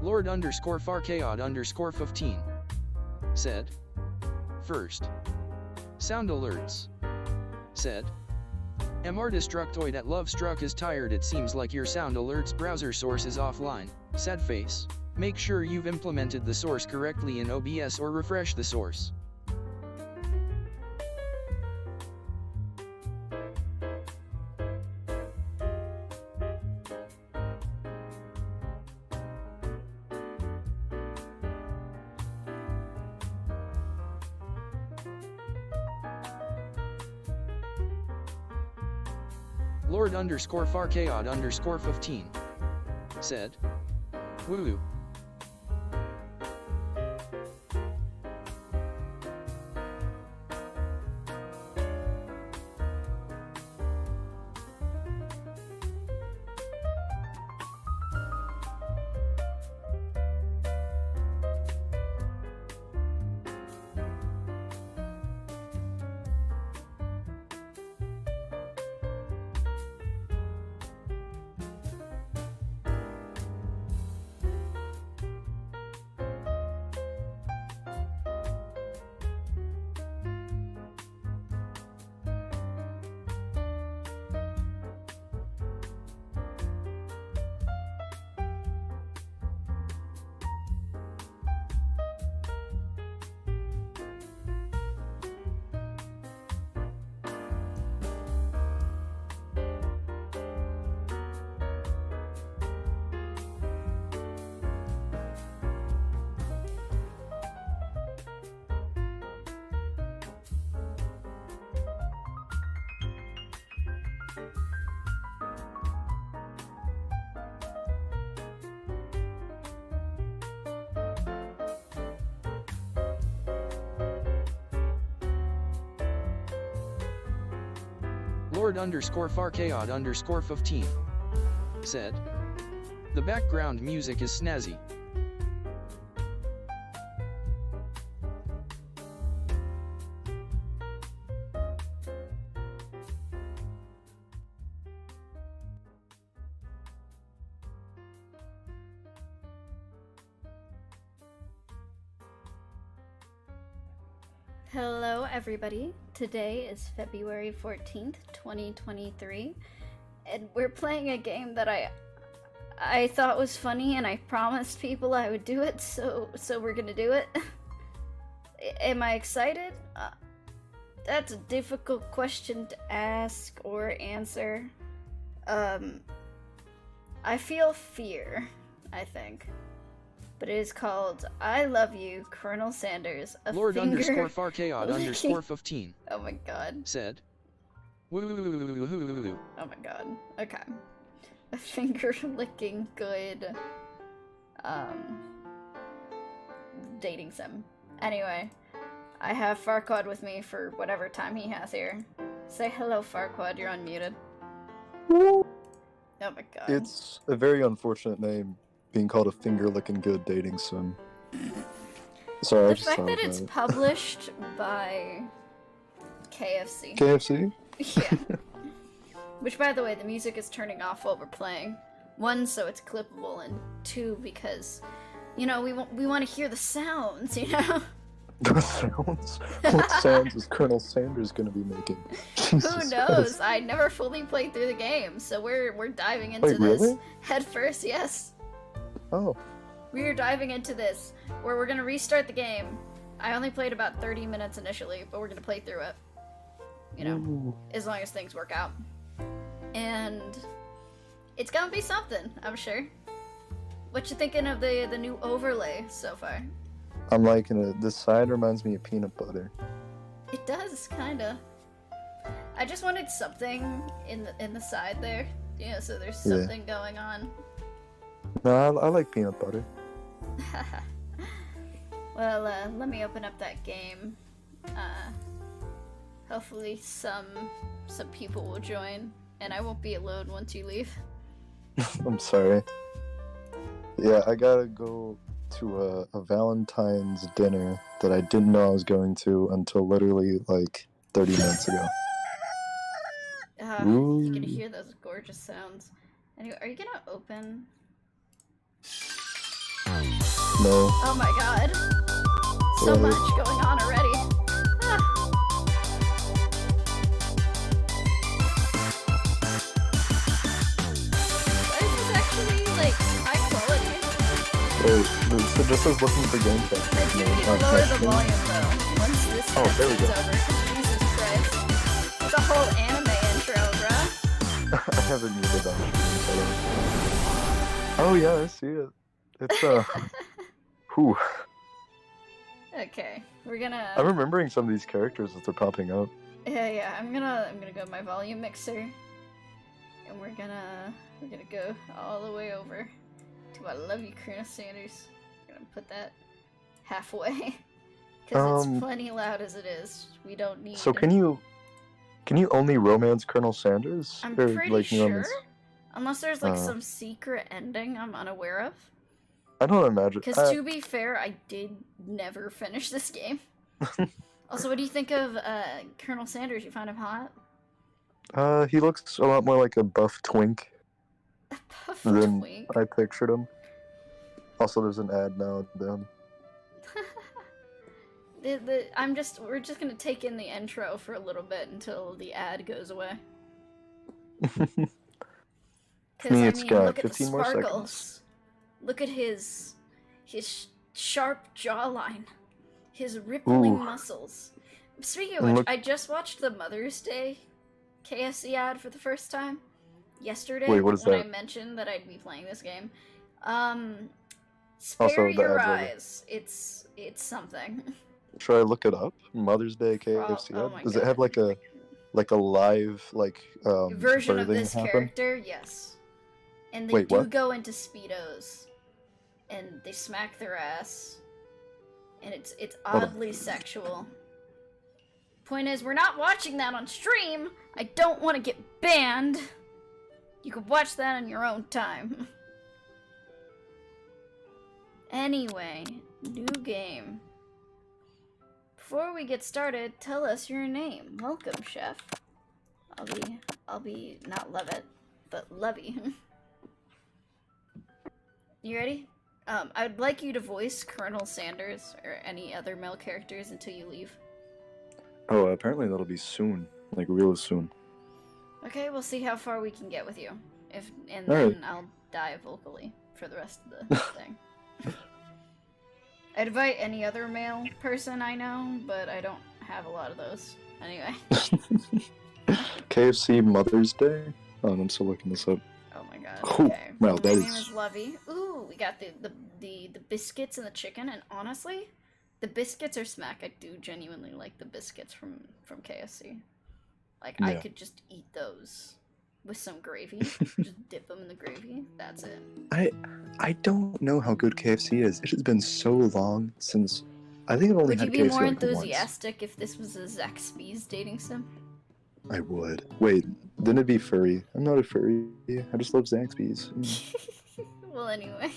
Lord underscore Farkaod underscore 15 said. First. Sound alerts. Said. MR Destructoid at Love Struck is tired. It seems like your sound alerts browser source is offline. Sad face. Make sure you've implemented the source correctly in OBS or refresh the source. Lord underscore Farkaod underscore 15 said. Woo. Lord underscore Farkaod underscore 15 said. The background music is snazzy. Hello everybody, today is February 14th, 2023, and we're playing a game that I thought was funny and I promised people I would do it, so we're gonna do it. Am I excited? That's a difficult question to ask or answer. I feel fear, I think. But it is called I Love You, Colonel Sanders, a Lord finger underscore Farkaod underscore 15 Oh my god. said. Woo. Oh my god. Okay. A finger licking good dating sim. Anyway, I have Farquaad with me for whatever time he has here. Say hello, Farquaad, you're unmuted. Oh my god. It's a very unfortunate name, being called a finger-licking good dating sim. Sorry, The fact that it's published by KFC. KFC? Yeah. Which, by the way, the music is turning off while we're playing. One, so it's clippable, and two, because, you know, we want to hear the sounds, you know? The sounds? What sounds is Colonel Sanders gonna be making? Who Jesus knows? Christ. I never fully played through the game, so we're diving into Wait, this really? head first. Yes, Oh, we are diving into this, where we're gonna restart the game. I only played about 30 minutes initially, but we're gonna play through it. You know, ooh. as long as things work out. And it's gonna be something, I'm sure. What you thinking of the new overlay so far? I'm liking it. This side reminds me of peanut butter. It does, kinda. I just wanted something in the side there, you know, so there's Yeah. something going on. No, I like peanut butter. Well, let me open up that game. Hopefully some people will join, and I won't be alone once you leave. I'm sorry. Yeah, I gotta go to a Valentine's dinner that I didn't know I was going to until literally like 30 minutes ago. You're gonna hear those gorgeous sounds. Anyway, are you gonna open? No. Oh my god. So What? much going on already. Ah. This is actually, like, high quality. Wait, so just says looking for game I do need to lower the volume, though, once this Oh, there we cutscene's go. over. Jesus Christ. It's a whole anime intro, bruh. I haven't muted on stream, so I don't- Oh yeah, I see it. It's whew. Okay, we're gonna... I'm remembering some of these characters as they're popping up. Yeah, I'm gonna go to my volume mixer, and we're gonna go all the way over to I Love You, Colonel Sanders. We're gonna put that halfway, because it's plenty loud as it is. We don't need... So can you only romance Colonel Sanders? I'm Or, pretty like, sure, romance- unless there's like some secret ending I'm unaware of. I don't imagine. Because to be fair, I did never finish this game. Also, what do you think of Colonel Sanders? You find him hot? He looks a lot more like a buff twink Puff than twink. I pictured him. Also, there's an ad now down. We're just gonna take in the intro for a little bit until the ad goes away. Me, it's got look at the 15 more seconds. sparkles. Look at his sharp jawline, his rippling Ooh. muscles. Speaking of And which, look- I just watched the Mother's Day KFC ad for the first time yesterday. Wait, what is when I that? mentioned that I'd be playing this game. Also, Spare the your ad's over. eyes. It's something. Should I look it up? Mother's Day KFC Oh ad? my Does it God. have like a live Version of birthing this happen? character, yes. And they Wait, do what? go into speedos, and they smack their ass, and it's Hold on. oddly sexual. Point is, we're not watching that on stream. I don't want to get banned. You can watch that on your own time. Anyway, new game. Before we get started, tell us your name. Welcome, chef. I'll be not Levitt, but Levy. You ready? I'd like you to voice Colonel Sanders or any other male characters until you leave. Oh, apparently that'll be soon, like real soon. Okay, we'll see how far we can get with you. And Alright. then I'll die vocally for the rest of the thing. I'd invite any other male person I know, but I don't have a lot of those. Anyway. KFC Mother's Day? Oh, I'm still looking this up. Oh my god. Oh, Okay. wow, My that name is- is Levy. Ooh, we got the biscuits and the chicken, and honestly, the biscuits are smack. I do genuinely like the biscuits from KFC. Like, I Yeah. could just eat those with some gravy. Just dip them in the gravy. That's it. I don't know how good KFC is. It has been so long since I think I've only Would you had be KFC more like once. enthusiastic if this was a Zaxby's dating sim? I would. Wait, then it'd be furry. I'm not a furry. I just love Zaxby's. Well, anyway.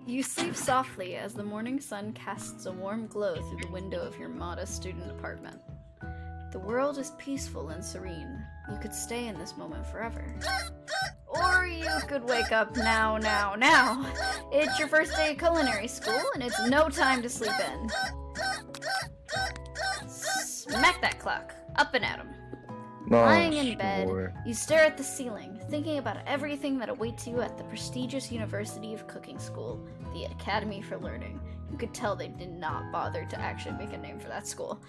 You sleep softly as the morning sun casts a warm glow through the window of your modest student apartment. The world is peaceful and serene. You could stay in this moment forever. Or you could wake up now. It's your first day of culinary school, and it's no time to sleep in. Smack that clock. Up and at 'em. Lying in bed, sure. you stare at the ceiling, thinking about everything that awaits you at the prestigious University of Cooking School, the Academy for Learning. You could tell they did not bother to actually make a name for that school.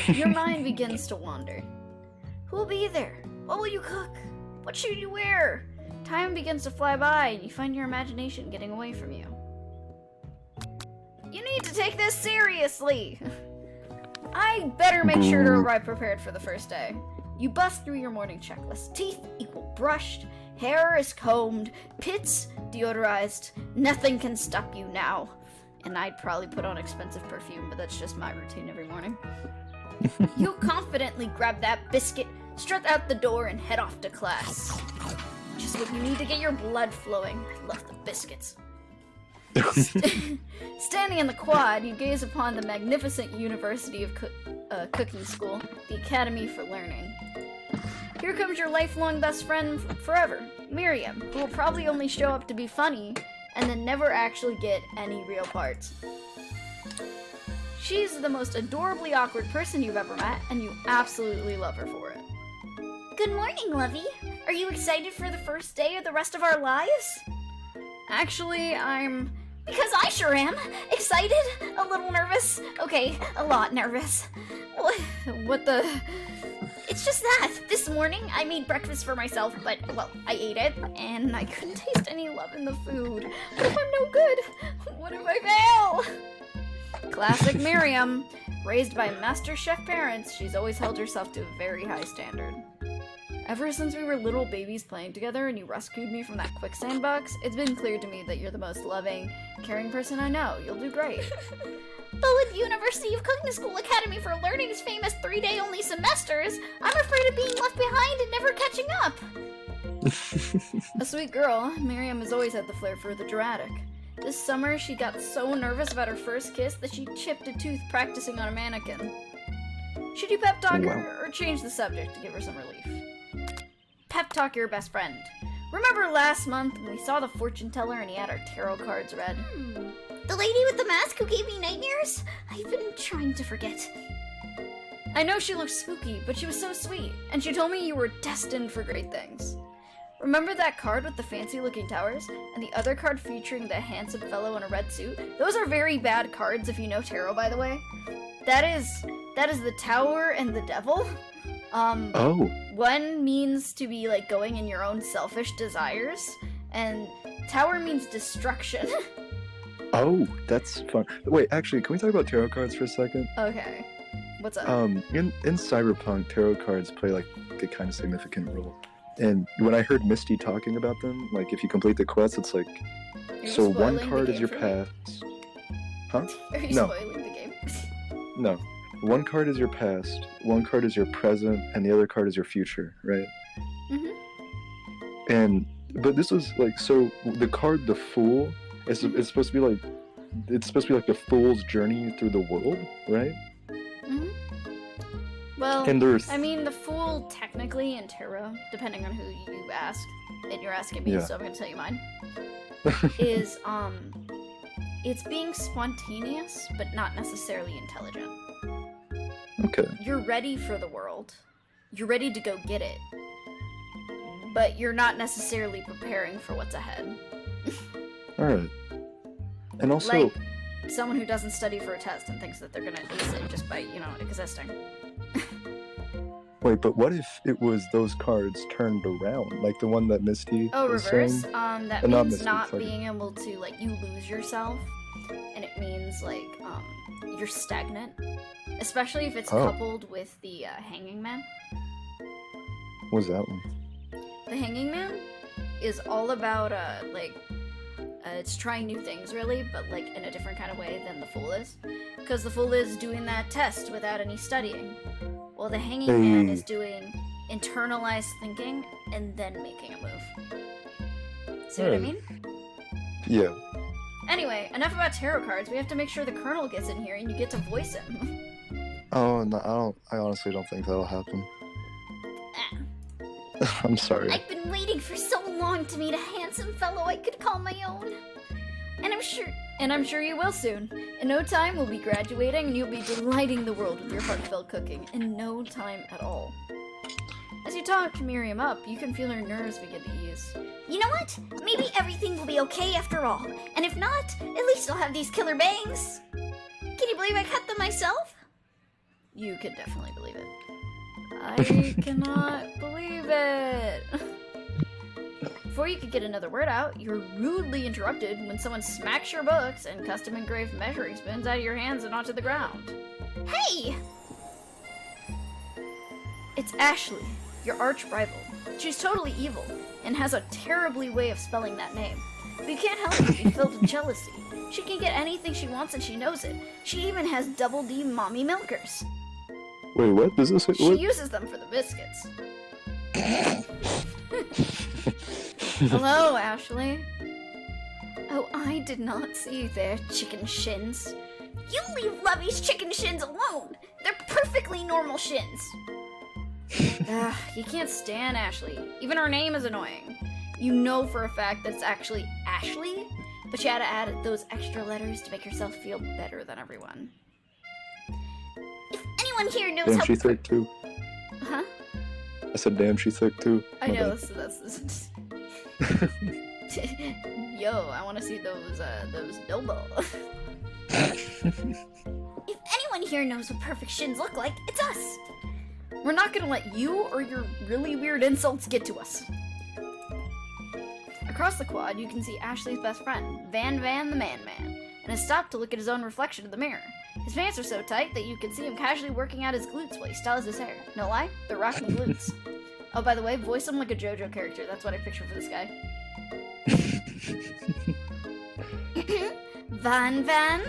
Your mind begins to wander. Who will be there? What will you cook? What should you wear? Time begins to fly by, and you find your imagination getting away from you. You need to take this seriously! I better make sure to arrive prepared for the first day. You bust through your morning checklist. Teeth equal brushed, hair is combed, pits deodorized, nothing can stop you now. And I'd probably put on expensive perfume, but that's just my routine every morning. You confidently grab that biscuit, strut out the door, and head off to class. Just what you need to get your blood flowing. I love the biscuits. Standing in the quad, you gaze upon the magnificent University of Cooking School, the Academy for Learning. Here comes your lifelong best friend forever, Miriam, who will probably only show up to be funny and then never actually get any real parts. She's the most adorably awkward person you've ever met, and you absolutely love her for it. Good morning, Lovey. Are you excited for the first day of the rest of our lives? Actually, because I sure am. Excited? A little nervous? Okay, a lot nervous. What the... It's just that. This morning, I made breakfast for myself, but, well, I ate it, and I couldn't taste any love in the food. What if I'm no good? What if I fail? Classic Miriam. Raised by Master Chef parents, she's always held herself to a very high standard. Ever since we were little babies playing together and you rescued me from that quicksand box, it's been clear to me that you're the most loving, caring person I know. You'll do great. But with University of Cooking School Academy for Learning's famous 3-day only semesters, I'm afraid of being left behind and never catching up. A sweet girl, Miriam has always had the flair for the dramatic. This summer, she got so nervous about her first kiss that she chipped a tooth practicing on a mannequin. Should you pep talk her or change the subject to give her some relief? Pep talk your best friend. Remember last month when we saw the fortune teller and he had our tarot cards read? The lady with the mask who gave me nightmares? I've been trying to forget. I know she looked spooky, but she was so sweet, and she told me you were destined for great things. Remember that card with the fancy-looking towers, and the other card featuring the handsome fellow in a red suit? Those are very bad cards if you know tarot, by the way. That is the tower and the devil. One means to be like going in your own selfish desires, and tower means destruction. Oh, that's fun. Wait, actually, can we talk about tarot cards for a second? Okay. What's up? In Cyberpunk, tarot cards play like a kind of significant role. And when I heard Misty talking about them, like if you complete the quest, it's like, so one card is your past. Huh? Are you spoiling the game? No. One card is your past, one card is your present, and the other card is your future, right? Mm-hmm. But this was like, so the card, the Fool, it's supposed to be like, the Fool's journey through the world, right? Mm-hmm. Well, and I mean, the Fool technically in tarot, depending on who you ask, and you're asking me, so I'm gonna tell you mine, is, it's being spontaneous, but not necessarily intelligent. Okay. You're ready for the world. You're ready to go get it. But you're not necessarily preparing for what's ahead. Alright. And also... like someone who doesn't study for a test and thinks that they're gonna ace it just by, existing. Wait, but what if it was those cards turned around? Like the one that Misty was reverse? saying? That means not being able to, like, you lose yourself. And it means, like, you're stagnant. Especially if it's coupled with the Hanging Man. What's that one? The Hanging Man is all about, it's trying new things, really, but, like, in a different kind of way than the Fool is. Because the Fool is doing that test without any studying. While the Hanging Man is doing internalized thinking and then making a move. See what I mean? Yeah. Anyway, enough about tarot cards. We have to make sure the Colonel gets in here and you get to voice him. Oh, no, I honestly don't think that'll happen. I'm sorry. I've been waiting for so long to meet a handsome fellow I could call my own. And I'm sure you will soon. In no time, we'll be graduating and you'll be delighting the world with your heartfelt cooking. In no time at all. As you talk Miriam up, you can feel her nerves begin to ease. You know what? Maybe everything will be okay after all. And if not, at least I'll have these killer bangs. Can you believe I cut them myself? You can definitely believe it. I cannot believe it. Before you could get another word out, you're rudely interrupted when someone smacks your books and custom-engraved measuring spoons out of your hands and onto the ground. Hey! It's Ashley, your arch-rival. She's totally evil, and has a terribly way of spelling that name. But you can't help but be filled with jealousy. She can get anything she wants and she knows it. She even has double D mommy milkers. Wait, what? Does this... She uses them for the biscuits. Hello, Ashley. Oh, I did not see their chicken shins. You leave Lovey's chicken shins alone! They're perfectly normal shins. You can't stand Ashley. Even her name is annoying. You know for a fact that it's actually Ashley, but you had to add those extra letters to make yourself feel better than everyone. If anyone here knows Damn, how... she thick too. Huh? I said, damn, she thick too. I My know, bad. that's Yo, I want to see those Bilbo. If anyone here knows what perfect shins look like, it's us! We're not gonna let you or your really weird insults get to us. Across the quad, you can see Ashley's best friend, Van Van the Man-Man, and has stopped to look at his own reflection in the mirror. His pants are so tight that you can see him casually working out his glutes while he styles his hair. No lie, they're rocking glutes. Oh, by the way, voice him like a JoJo character. That's what I picture for this guy. Van Van?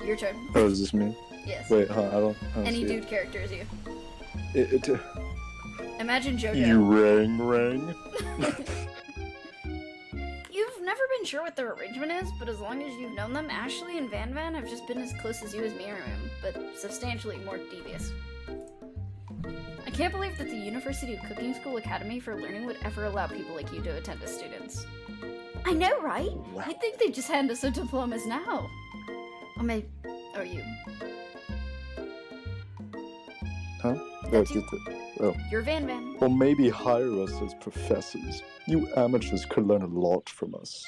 Your turn. Oh, is this me? Yes. Wait, huh? I don't Any see dude character is you. it. Imagine JoJo. You rang. You've never been sure what their arrangement is, but as long as you've known them, Ashley and Van Van have just been as close as you as Miriam, but substantially more devious. I can't believe that the University of Cooking School Academy for Learning would ever allow people like you to attend as students. I know, right? Wow. You'd think they'd just hand us our diplomas now. Or maybe... Or you. Huh? That's Oh, you. get the- oh. You're Van Van. Or maybe hire us as professors. You amateurs could learn a lot from us.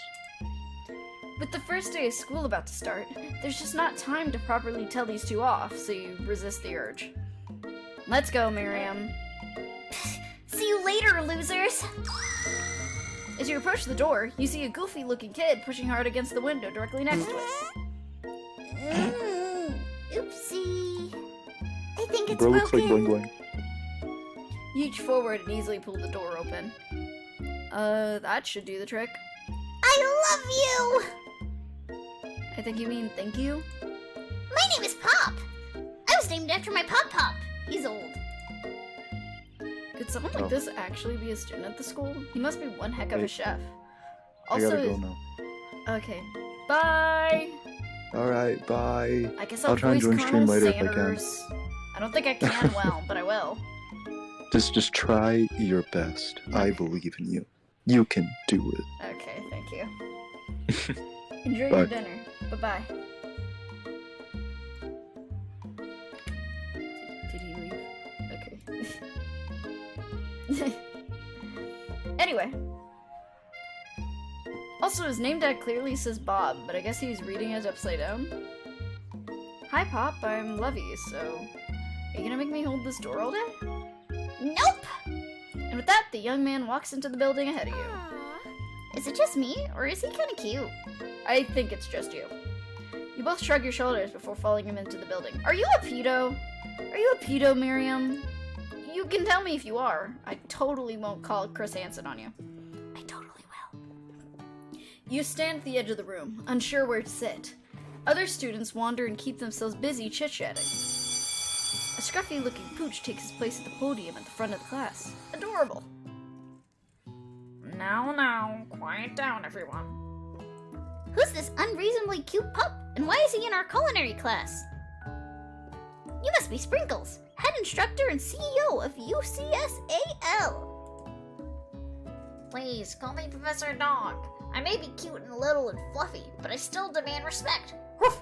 With the first day of school about to start, there's just not time to properly tell these two off, so you resist the urge. Let's go, Miriam. See you later, losers! As you approach the door, you see a goofy-looking kid pushing hard against the window directly next to it. Oopsie. I think it's Bro looks like broken. Bling Bling. You reach forward and easily pull the door open. That should do the trick. I love you! I think you mean thank you? My name is Pop. I was named after my Pop. He's old. Could someone like Oh. this actually be a student at the school? He must be one heck of a Wait. chef. I gotta Also, go now. okay. Bye! Alright, bye. I guess I'll try and voice join stream Colonel later if I can. Sanders. I don't think I can well, but I will. Just try your best. I believe in you. You can do it. Okay, thank you. Enjoy Bye. your dinner. Bye-bye. Did he leave? Okay. Anyway. Also, his name tag clearly says Bob, but I guess he's reading it upside down. Hi, Pop. I'm Levy, so... Are you gonna make me hold this door all day? Nope! And with that, the young man walks into the building ahead of you. Is it just me, or is he kinda cute? I think it's just you. You both shrug your shoulders before following him into the building. Are you a pedo? Are you a pedo, Miriam? You can tell me if you are. I totally won't call Chris Hansen on you. I totally will. You stand at the edge of the room, unsure where to sit. Other students wander and keep themselves busy chit-chatting. A scruffy-looking pooch takes his place at the podium at the front of the class. Adorable. Now, quiet down, everyone. Who's this unreasonably cute pup, and why is he in our culinary class? You must be Sprinkles, head instructor and CEO of UCSAL. Please, call me Professor Dog. I may be cute and little and fluffy, but I still demand respect. Woof!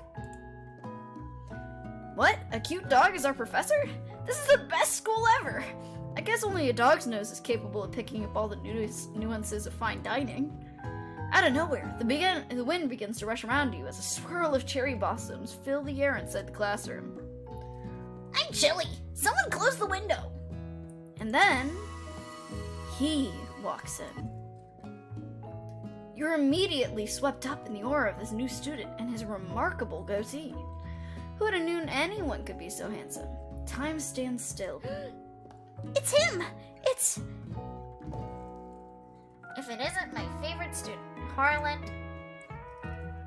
What? A cute dog is our professor? This is the best school ever! I guess only a dog's nose is capable of picking up all the nuances of fine dining. Out of nowhere, the wind begins to rush around you as a swirl of cherry blossoms fill the air inside the classroom. I'm chilly. Someone close the window. And then, he walks in. You're immediately swept up in the aura of this new student and his remarkable goatee. Who would have known anyone could be so handsome? Time stands still. It's him! It's... If it isn't my favorite student, Harlan.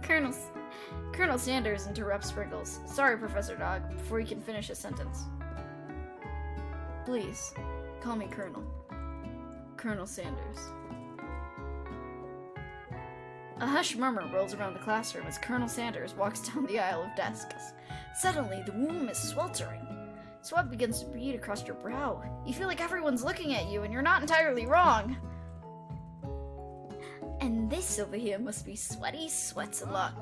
Colonel Sanders interrupts Sprinkles. Sorry, Professor Dog, before he can finish his sentence. Please, call me Colonel. Colonel Sanders. A hushed murmur rolls around the classroom as Colonel Sanders walks down the aisle of desks. Suddenly, the room is sweltering. Sweat begins to bead across your brow. You feel like everyone's looking at you, and you're not entirely wrong. And this over here must be Sweaty Sweats a lot.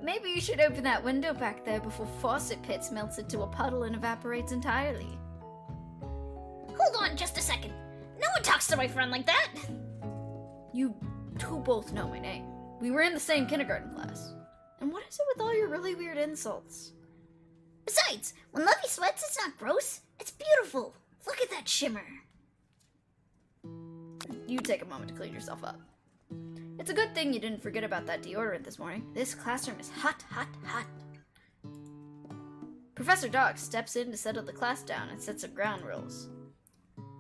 Maybe you should open that window back there before Faucet Pits melts into a puddle and evaporates entirely. Hold on just a second. No one talks to my friend like that. You two both know my name. We were in the same kindergarten class. And what is it with all your really weird insults? Besides, when Lovey sweats, it's not gross. It's beautiful. Look at that shimmer. You take a moment to clean yourself up. It's a good thing you didn't forget about that deodorant this morning. This classroom is hot, hot, hot. Professor Dog steps in to settle the class down and set some ground rules.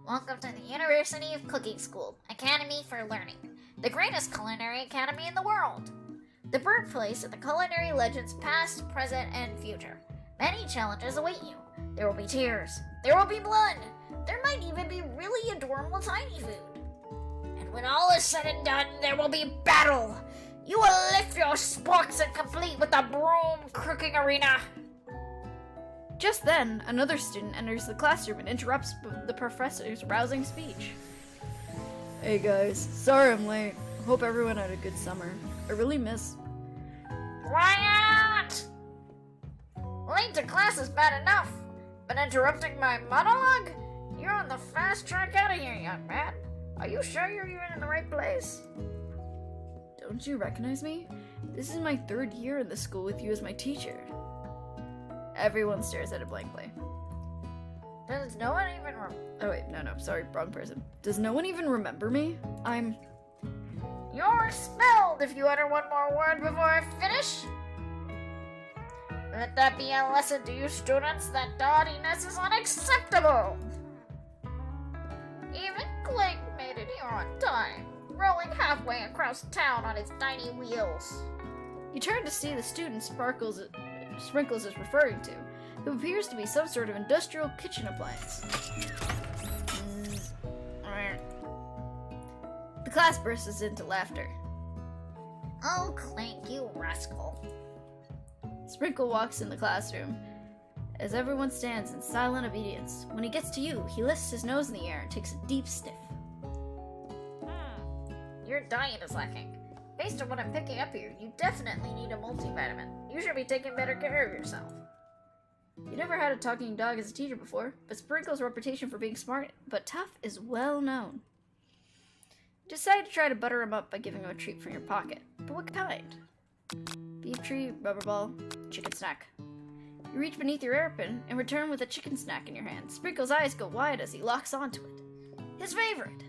Welcome to the University of Cooking School, Academy for Learning, the greatest culinary academy in the world. The birthplace of the culinary legends past, present, and future. Many challenges await you. There will be tears. There will be blood. There might even be really adorable tiny food. And when all is said and done, there will be battle. You will lift your sporks and complete with the broom cooking arena. Just then, another student enters the classroom and interrupts the professor's rousing speech. Hey guys, sorry I'm late. Hope everyone had a good summer. I really miss... Quiet! Late to class is bad enough, but interrupting my monologue? You're on the fast track out of here, young man. Are you sure you're even in the right place? Don't you recognize me? This is my 3rd year in the school with you as my teacher. Everyone stares at it blankly. Does no one even Oh wait, no, sorry, wrong person. Does no one even remember me? You're expelled if you utter one more word before I finish. Let that be a lesson to you students that dawdiness is unacceptable. Even Clink made it here on time, rolling halfway across town on his tiny wheels. You turn to see the student Sprinkles is referring to, who appears to be some sort of industrial kitchen appliance. The class bursts into laughter. Oh, Clink, you rascal. Sprinkle walks in the classroom as everyone stands in silent obedience. When he gets to you, he lifts his nose in the air and takes a deep sniff. Your diet is lacking. Based on what I'm picking up here, you definitely need a multivitamin. You should be taking better care of yourself. You never had a talking dog as a teacher before, but Sprinkle's reputation for being smart but tough is well known. You decide to try to butter him up by giving him a treat from your pocket. But what kind? Beef treat, rubber ball, chicken snack. You reach beneath your hairpin and return with a chicken snack in your hand. Sprinkle's eyes go wide as he locks onto it. His favorite!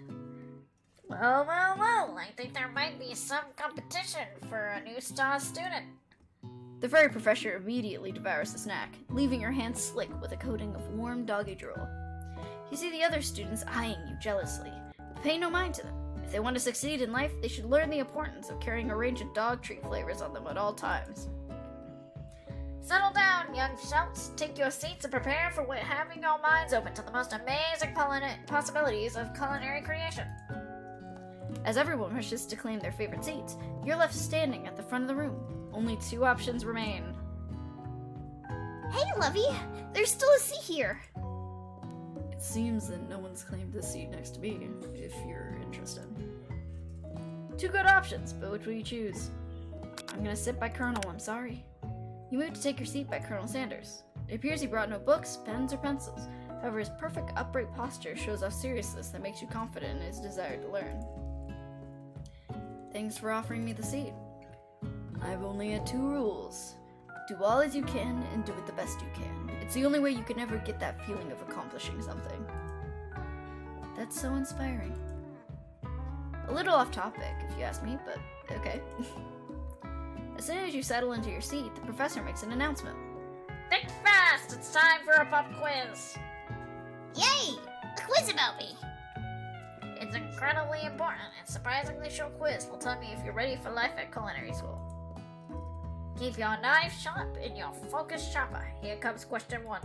Well, I think there might be some competition for a new star student. The furry professor immediately devours the snack, leaving your hands slick with a coating of warm doggy drool. You see the other students eyeing you jealously, but pay no mind to them. If they want to succeed in life, they should learn the importance of carrying a range of dog treat flavors on them at all times. Settle down, young shouts. Take your seats and prepare for having your minds open to the most amazing possibilities of culinary creation. As everyone rushes to claim their favorite seats, you're left standing at the front of the room. Only 2 options remain. Hey, Lovey! There's still a seat here! It seems that no one's claimed the seat next to me, if you're interested. 2 good options, but which will you choose? I'm gonna sit by Colonel, I'm sorry. You move to take your seat by Colonel Sanders. It appears he brought no books, pens, or pencils. However, his perfect upright posture shows off seriousness that makes you confident in his desire to learn. Thanks for offering me the seat. I've only had 2 rules. Do all as you can and do it the best you can. It's the only way you can ever get that feeling of accomplishing something. That's so inspiring. A little off topic, if you ask me, but okay. As soon as you settle into your seat, the professor makes an announcement. Think fast! It's time for a pop quiz! Yay! A quiz about me! It's incredibly important and surprisingly short quiz will tell me if you're ready for life at culinary school. Keep your knife sharp and your focus sharper. Here comes question 1.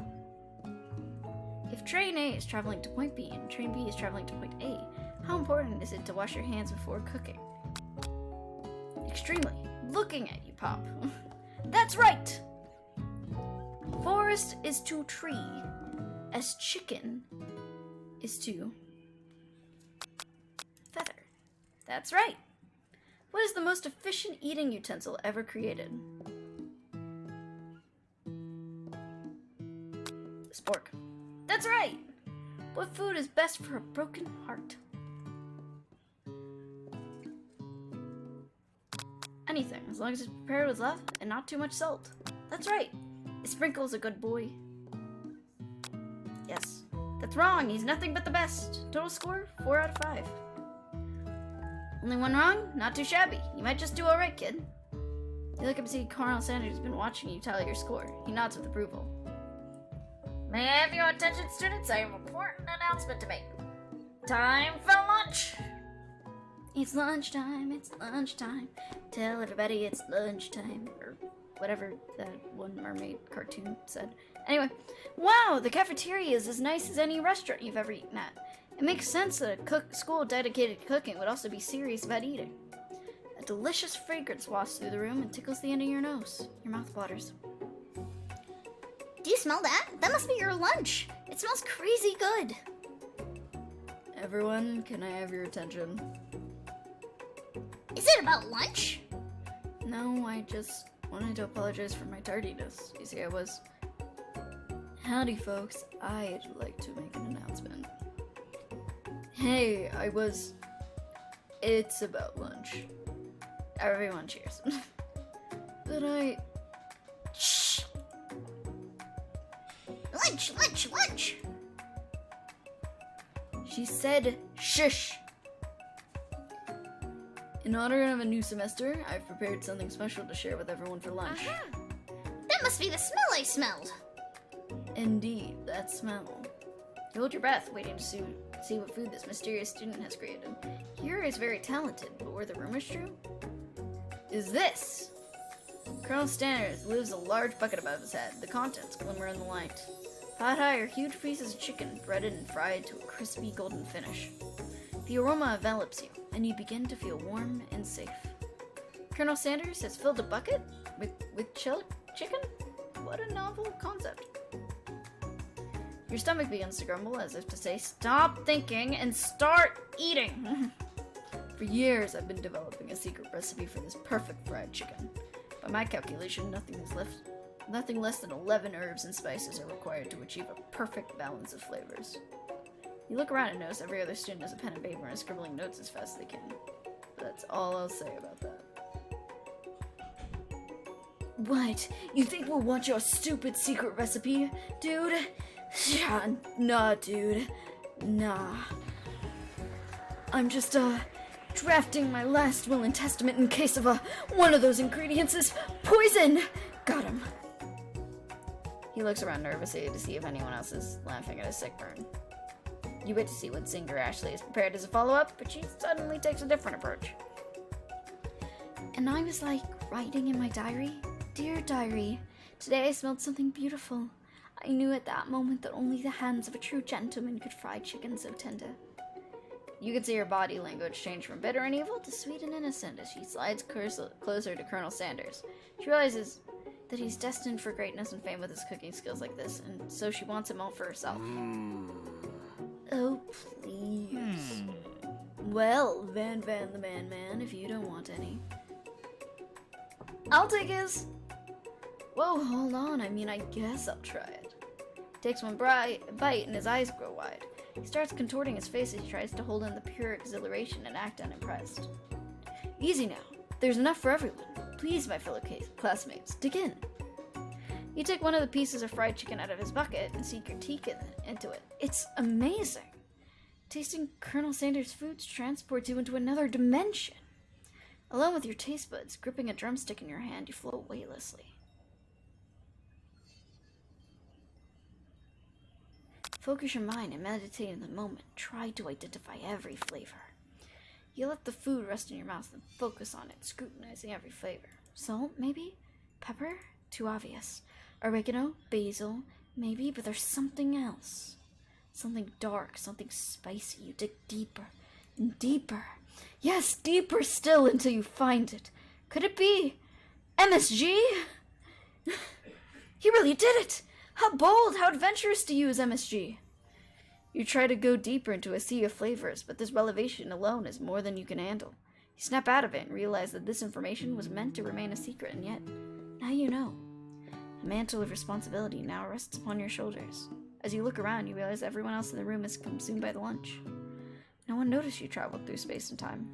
If train A is traveling to point B and train B is traveling to point A, how important is it to wash your hands before cooking? Extremely. Looking at you, Pop. That's right! Forest is to tree, as chicken is to feather. That's right. What is the most efficient eating utensil ever created? Spork. That's right! What food is best for a broken heart? Anything, as long as it's prepared with love and not too much salt. That's right! A sprinkle's a good boy. Yes. That's wrong, he's nothing but the best. Total score, 4 out of 5. Only one wrong? Not too shabby. You might just do alright, kid. You look up and see Colonel Sanders has been watching you tally your score. He nods with approval. May I have your attention, students? I have an important announcement to make. Time for lunch! It's lunchtime, tell everybody it's lunchtime, or whatever that one mermaid cartoon said. Anyway, wow, the cafeteria is as nice as any restaurant you've ever eaten at. It makes sense that a school dedicated to cooking would also be serious about eating. A delicious fragrance wafts through the room and tickles the end of your nose. Your mouth waters. Do you smell that? That must be your lunch. It smells crazy good. Everyone, can I have your attention? Is it about lunch? No, I just wanted to apologize for my tardiness. You see, Howdy, folks. I'd like to make an announcement. Hey, It's about lunch. Everyone cheers. But Shh! Lunch! She said shush! In honor of a new semester, I've prepared something special to share with everyone for lunch. Aha! That must be the smell I smelled. Indeed, that smell. You hold your breath, waiting to see what food this mysterious student has created. Hira is very talented, but were the rumors true? Is this? Colonel Sanders lifts a large bucket above his head. The contents glimmer in the light. Piled high are huge pieces of chicken, breaded and fried to a crispy golden finish. The aroma envelops you, and you begin to feel warm and safe. Colonel Sanders has filled a bucket with chicken? What a novel concept. Your stomach begins to grumble as if to say, stop thinking and start eating! For years, I've been developing a secret recipe for this perfect fried chicken. By my calculation, nothing less than 11 herbs and spices are required to achieve a perfect balance of flavors. You look around and notice every other student has a pen and paper and is scribbling notes as fast as they can. But that's all I'll say about that. What? You think we'll want your stupid secret recipe, dude? Yeah, nah, dude. Nah. I'm just, drafting my last will and testament in case of, one of those ingredients is poison! Got him. He looks around nervously to see if anyone else is laughing at his sick burn. You wait to see what Singer Ashley is prepared as a follow-up, but she suddenly takes a different approach. And I was like, writing in my diary, Dear Diary, today I smelled something beautiful. I knew at that moment that only the hands of a true gentleman could fry chicken so tender. You can see her body language change from bitter and evil to sweet and innocent as she slides closer to Colonel Sanders. She realizes that he's destined for greatness and fame with his cooking skills like this, and so she wants him all for herself. Oh, please. Well, Van the Man, if you don't want any. I'll take his. Whoa, hold on. I guess I'll try it. Takes one bite and his eyes grow wide. He starts contorting his face as he tries to hold in the pure exhilaration and act unimpressed. Easy now. There's enough for everyone. Please, my fellow classmates, dig in. You take one of the pieces of fried chicken out of his bucket and sink your teeth into it. It's amazing. Tasting Colonel Sanders' foods transports you into another dimension. Alone with your taste buds, gripping a drumstick in your hand, you float weightlessly. Focus your mind and meditate in the moment. Try to identify every flavor. You let the food rest in your mouth and focus on it, scrutinizing every flavor. Salt, maybe? Pepper? Too obvious. Oregano? Basil? Maybe, but there's something else. Something dark, something spicy. You dig deeper and deeper. Yes, deeper still until you find it. Could it be MSG? He really did it! How bold, how adventurous to use MSG! You try to go deeper into a sea of flavors, but this revelation alone is more than you can handle. You You snap out of it and realize that this information was meant to remain a secret, and yet, now you know. A mantle of responsibility now rests upon your shoulders. As you look around, you realize everyone else in the room is consumed by the lunch. No one noticed you traveled through space and time.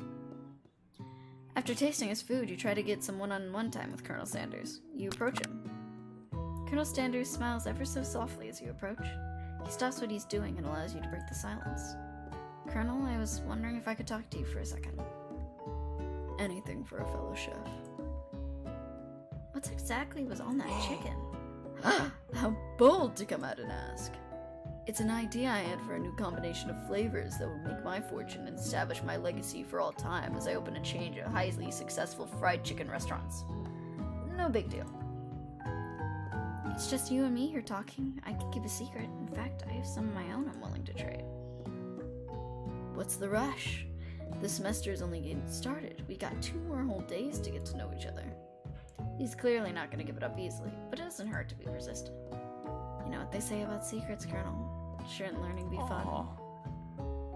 After tasting his food, you try to get some one-on-one time with Colonel Sanders. You approach him. Colonel Sanders smiles ever so softly as you approach. He stops what he's doing and allows you to break the silence. Colonel, I was wondering if I could talk to you for a second. Anything for a fellow chef. What exactly was on that chicken? How bold to come out and ask. It's an idea I had for a new combination of flavors that would make my fortune and establish my legacy for all time as I open a chain of highly successful fried chicken restaurants. No big deal. It's just you and me here talking. I could keep a secret. In fact, I have some of my own I'm willing to trade. What's the rush? The semester is only getting started. We got 2 more whole days to get to know each other. He's clearly not going to give it up easily, but it doesn't hurt to be persistent. You know what they say about secrets, Colonel? Shouldn't learning be fun?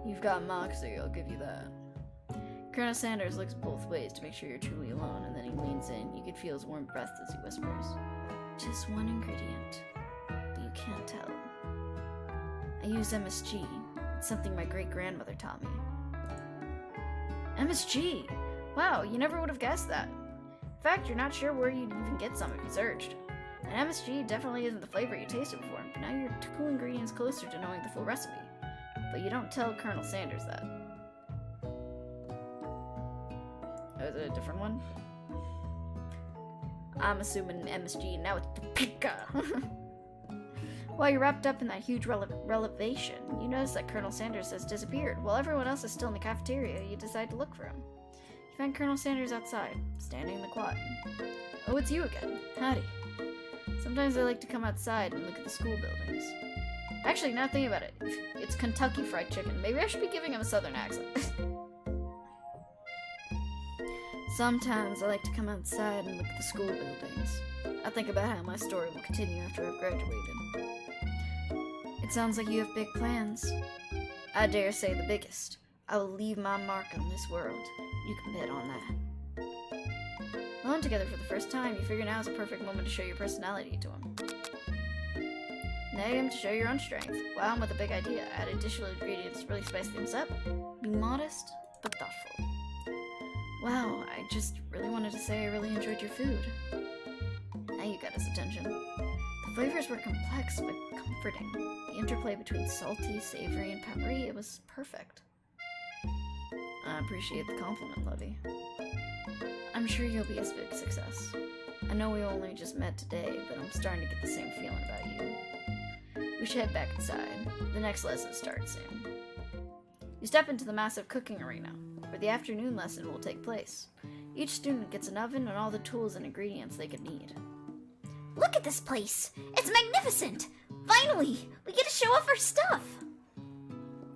You've got moxie, I'll give you that. Colonel Sanders looks both ways to make sure you're truly alone, and then he leans in. You can feel his warm breath as he whispers. Just one ingredient, but you can't tell. I use MSG. It's something my great-grandmother taught me. MSG! Wow, you never would have guessed that. In fact, you're not sure where you'd even get some if you searched. And MSG definitely isn't the flavor you tasted before, but now you're 2 ingredients closer to knowing the full recipe. But you don't tell Colonel Sanders that. Oh, is it a different one? I'm assuming MSG, now it's paprika. While you're wrapped up in that huge revelation, you notice that Colonel Sanders has disappeared. While everyone else is still in the cafeteria, you decide to look for him. You find Colonel Sanders outside, standing in the quad. Oh, it's you again. Howdy. Sometimes I like to come outside and look at the school buildings. Actually, now thinking about it, it's Kentucky Fried Chicken. Maybe I should be giving him a southern accent. Sometimes I like to come outside and look at the school buildings. I think about how my story will continue after I've graduated. It sounds like you have big plans. I dare say the biggest. I will leave my mark on this world. You can bet on that. Alone together for the first time, you figure now is a perfect moment to show your personality to him. Name to show your own strength. Wow, I'm with a big idea. Add additional ingredients to really spice things up. Be modest, but thoughtful. Wow, I just really wanted to say I really enjoyed your food. Now you got his attention. The flavors were complex, but comforting. The interplay between salty, savory, and peppery, it was perfect. I appreciate the compliment, Lovey. I'm sure you'll be a big success. I know we only just met today, but I'm starting to get the same feeling about you. We should head back inside. The next lesson starts soon. You step into the massive cooking arena, where the afternoon lesson will take place. Each student gets an oven and all the tools and ingredients they could need. Look at this place! It's magnificent! Finally! We get to show off our stuff!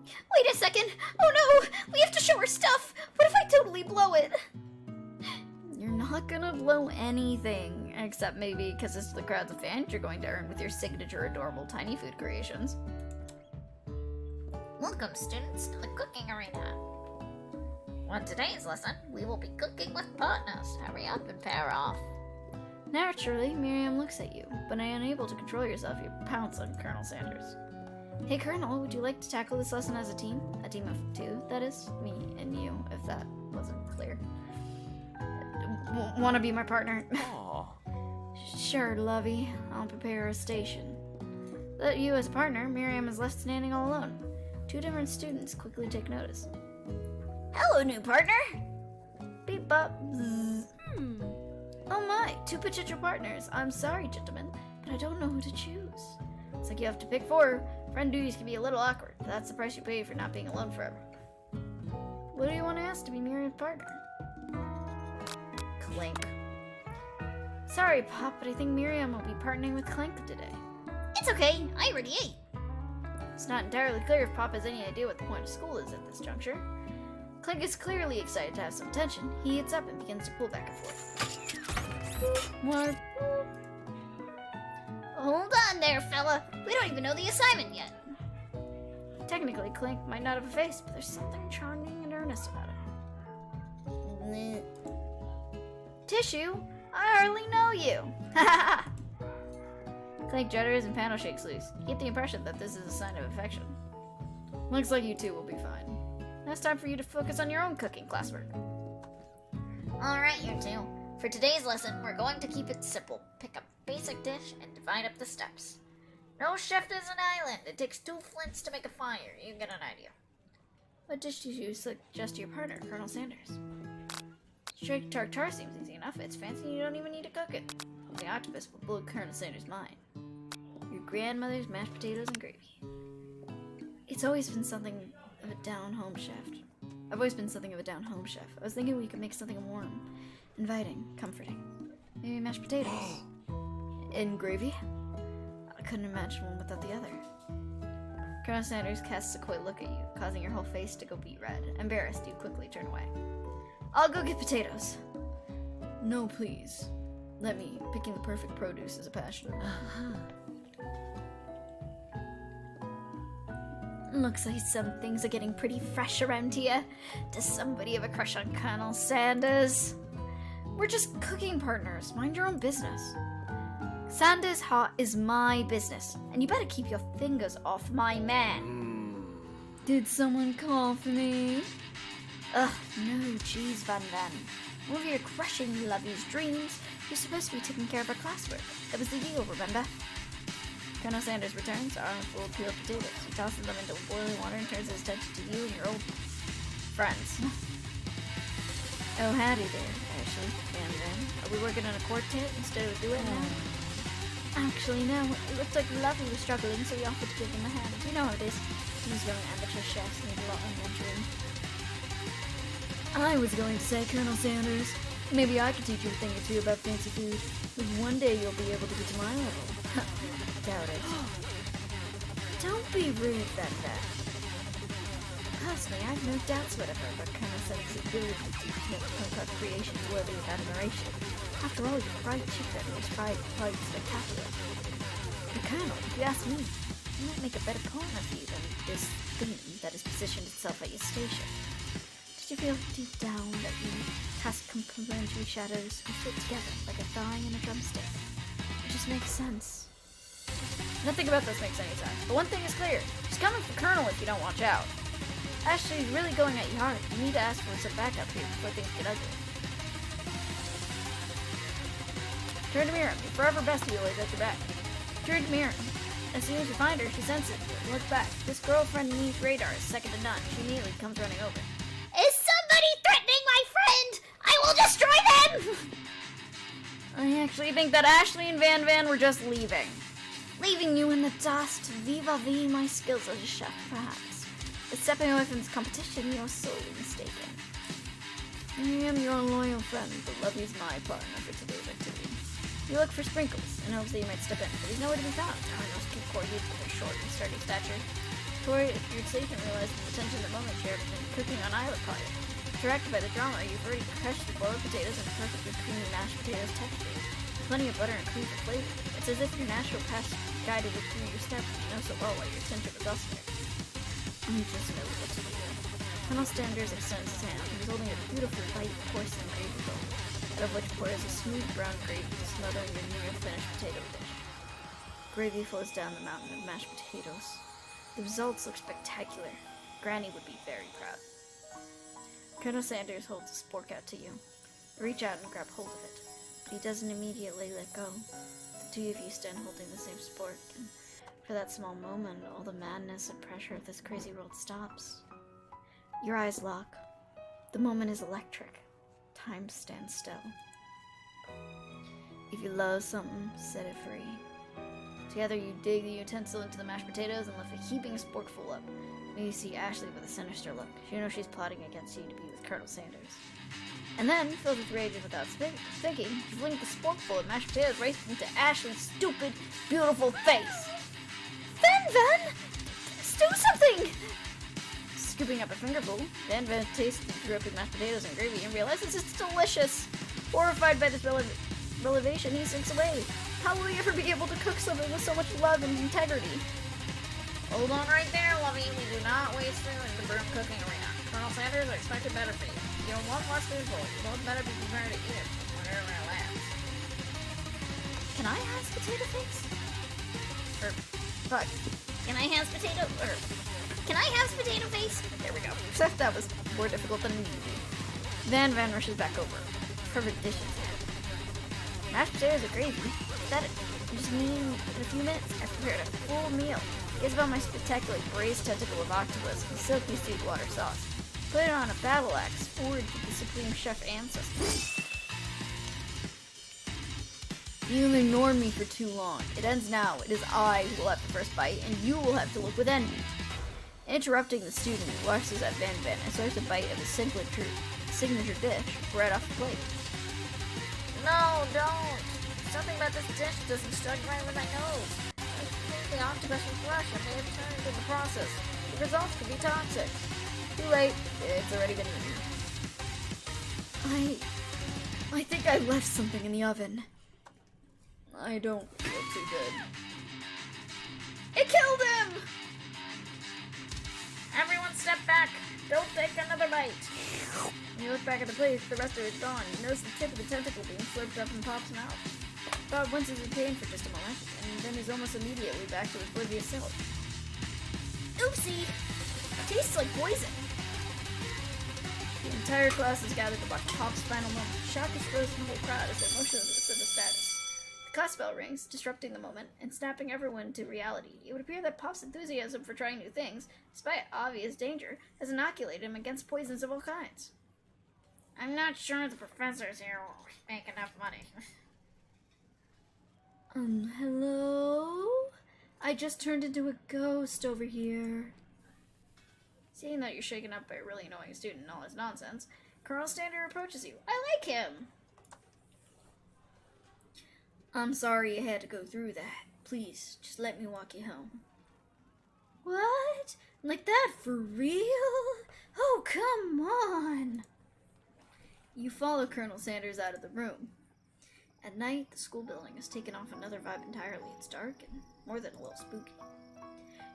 Wait a second! Oh no! We have to show our stuff! What if I totally blow it? You're not gonna blow anything, except maybe because it's the crowds of fans you're going to earn with your signature adorable tiny food creations. Welcome, students, to the cooking arena. On today's lesson, we will be cooking with partners. Hurry up and pair off. Naturally, Miriam looks at you, but unable to control yourself, you pounce on Colonel Sanders. Hey Colonel, would you like to tackle this lesson as a team? A team of 2, that is. Me and you, if that wasn't clear. Wanna be my partner? Sure, Lovey. I'll prepare a station. Without you as a partner, Miriam is left standing all alone. 2 different students quickly take notice. Hello, new partner! Beep bop. Zzz. Oh my, 2 potential partners. I'm sorry, gentlemen, but I don't know who to choose. It's like you have to pick 4. Friend duties can be a little awkward. That's the price you pay for not being alone forever. What do you want to ask to be Miriam's partner? Clank. Sorry, Pop, but I think Miriam will be partnering with Clank today. It's okay, I already ate. It's not entirely clear if Pop has any idea what the point of school is at this juncture. Clank is clearly excited to have some attention. He gets up and begins to pull back and forth. What? Hold on there, fella. We don't even know the assignment yet. Technically, Clank might not have a face, but there's something charming and earnest about it. Bleh. Tissue? I hardly know you. Ha Clank judders and panel shakes loose. You get the impression that this is a sign of affection. Looks like you two will be fine. Now it's time for you to focus on your own cooking classwork. Alright, you two. For today's lesson, we're going to keep it simple. Pick a basic dish and divide up the steps. No chef is an island. It takes 2 flints to make a fire. You get an idea. What dish did you suggest to your partner, Colonel Sanders? Straight tartar seems easy enough. It's fancy and you don't even need to cook it. The octopus will blow Colonel Sanders' mind. Your grandmother's mashed potatoes and gravy. It's always been something of a down-home chef. I've always been something of a down-home chef. I was thinking we could make something warm, inviting, comforting. Maybe mashed potatoes. And gravy? I couldn't imagine one without the other. Colonel Sanders casts a coy look at you, causing your whole face to go beet red. Embarrassed, you quickly turn away. I'll go get potatoes. No, please. Let me. Picking the perfect produce is a passion. Looks like some things are getting pretty fresh around here. Does somebody have a crush on Colonel Sanders? We're just cooking partners. Mind your own business. Sanders' heart is my business, and you better keep your fingers off my man. Did someone call for me? Ugh, no, jeez, Van Van. One of your crushing lovey's dreams, you're supposed to be taking care of our classwork. That was the deal, remember? Colonel Sanders returns, arm full of peeled potatoes. He tosses them into boiling water and turns his attention to you and your old friends. Oh, howdy there, Ashley. Van Van. Are we working on a quartet instead of a duet now? Actually, no. It looked like Lovey was struggling, so we offered to give him a hand. You know how it is. These young amateur chefs need a lot of mentoring. I was going to say, Colonel Sanders, maybe I could teach you a thing or two about fancy food. Maybe one day you'll be able to get to my level. Doubt it. Don't be rude, Van Van. Personally, I have no doubts whatever about Colonel Sanders' ability to make punk-up creations worthy of admiration. After all, your fried chicken is quite spectacular. The Colonel, if you ask me, you might make a better partner for you than this thing that has positioned itself at your station. Did you feel deep down that you cast complementary shadows who fit together like a thigh and a drumstick? It just makes sense. Nothing about this makes any sense, but one thing is clear. She's coming for Colonel if you don't watch out. Ashley's really going at you hard. You need to ask for some backup here before things get ugly. Turn to Miriam. Your forever bestie always at your back. Turn to Miriam. As soon as you find her, she senses it. Look back. This girlfriend needs radar is second to none. She immediately comes running over. Is somebody threatening my friend? I will destroy them! I actually think that Ashley and Van Van were just leaving. Leaving you in the dust. Viva my skills as a chef, perhaps. But stepping away from this competition, you're sorely mistaken. I am your loyal friend, but Lovey's my partner for today's activity. You look for Sprinkles, in hopes that you might step in, but he's nowhere to be found. Arnold's keep Corey with her short and sturdy stature. Corey appeared safe and realized the tension the moment she had been cooking on Isla Party. Attracted by the drama, you've already crushed the boiled potatoes and perfectly creamy mashed potatoes texture. Plenty of butter and cream for flavor. It's as if your natural past guided you through your steps, and you know so well why your center was elsewhere. I just know what to do. Colonel Sanders extends his hand. He was holding a beautiful white porcelain gravy bowl, out of which pours a smooth brown gravy smothering your near finished potato dish. Gravy flows down the mountain of mashed potatoes. The results look spectacular. Granny would be very proud. Colonel Sanders holds a spork out to you. You reach out and grab hold of it, but he doesn't immediately let go. The two of you stand holding the same spork, and for that small moment, all the madness and pressure of this crazy world stops. Your eyes lock. The moment is electric. Time stands still. If you love something, set it free. Together you dig the utensil into the mashed potatoes and lift a heaping sporkful up. Then you see Ashley with a sinister look. You know she's plotting against you to be with Colonel Sanders. And then, filled with rage and without thinking, you fling the sporkful of mashed potatoes right into Ashley's stupid, beautiful face. Van Van! Do something! Scooping up a fingerful, Van Van tastes the dripping mashed potatoes and gravy and realizes it's delicious. Horrified by this revelation, he sinks away. How will he ever be able to cook something with so much love and integrity? Hold on right there, Lovey. We do not waste food in the broom cooking arena. Colonel Sanders, I expected better for you. You don't want more spoonful. You both better be prepared to eat it whenever it lands. Can I have potato face? Fuck. Can I have potato? Can I have potato face? There we go. That was more difficult than it needed to be. Van rushes back over. Perfect dishes. Mashed potatoes are crazy. That just mean in a few minutes I prepared a full meal. Isabel my spectacular braised tentacle of octopus and silky seed water sauce. Put it on a battle axe forged with the supreme chef ancestor. You ignored me for too long. It ends now. It is I who will have the first bite, and you will have to look with envy. Interrupting the student who rushes at Van and starts a bite of his signature dish, bread off the plate. No, don't. Something about this dish doesn't strike right with my nose. I think the octopus was fresh and may have turned in the process. The results could be toxic. Too late. It's already been eaten. I think I left something in the oven. I don't feel too good. It killed him! Everyone step back. Don't take another bite. When you look back at the plate, the rest of it is gone. You notice the tip of the tentacle being slurped up in Pop's mouth. Bob winces in pain for just a moment, and then is almost immediately back to his previous self. Oopsie! Tastes like poison. The entire class is gathered to watch Pop's final moment. Shock is frozen in the whole crowd as they motionless at the status. The class bell rings, disrupting the moment and snapping everyone to reality. It would appear that Pop's enthusiasm for trying new things, despite obvious danger, has inoculated him against poisons of all kinds. I'm not sure the professors here will make enough money. Hello? I just turned into a ghost over here. Seeing that you're shaken up by a really annoying student and all his nonsense, Colonel Stander approaches you. I like him! I'm sorry you had to go through that. Please, just let me walk you home. What? Like that for real? Oh, come on! You follow Colonel Sanders out of the room. At night, the school building has taken off another vibe entirely. It's dark and more than a little spooky.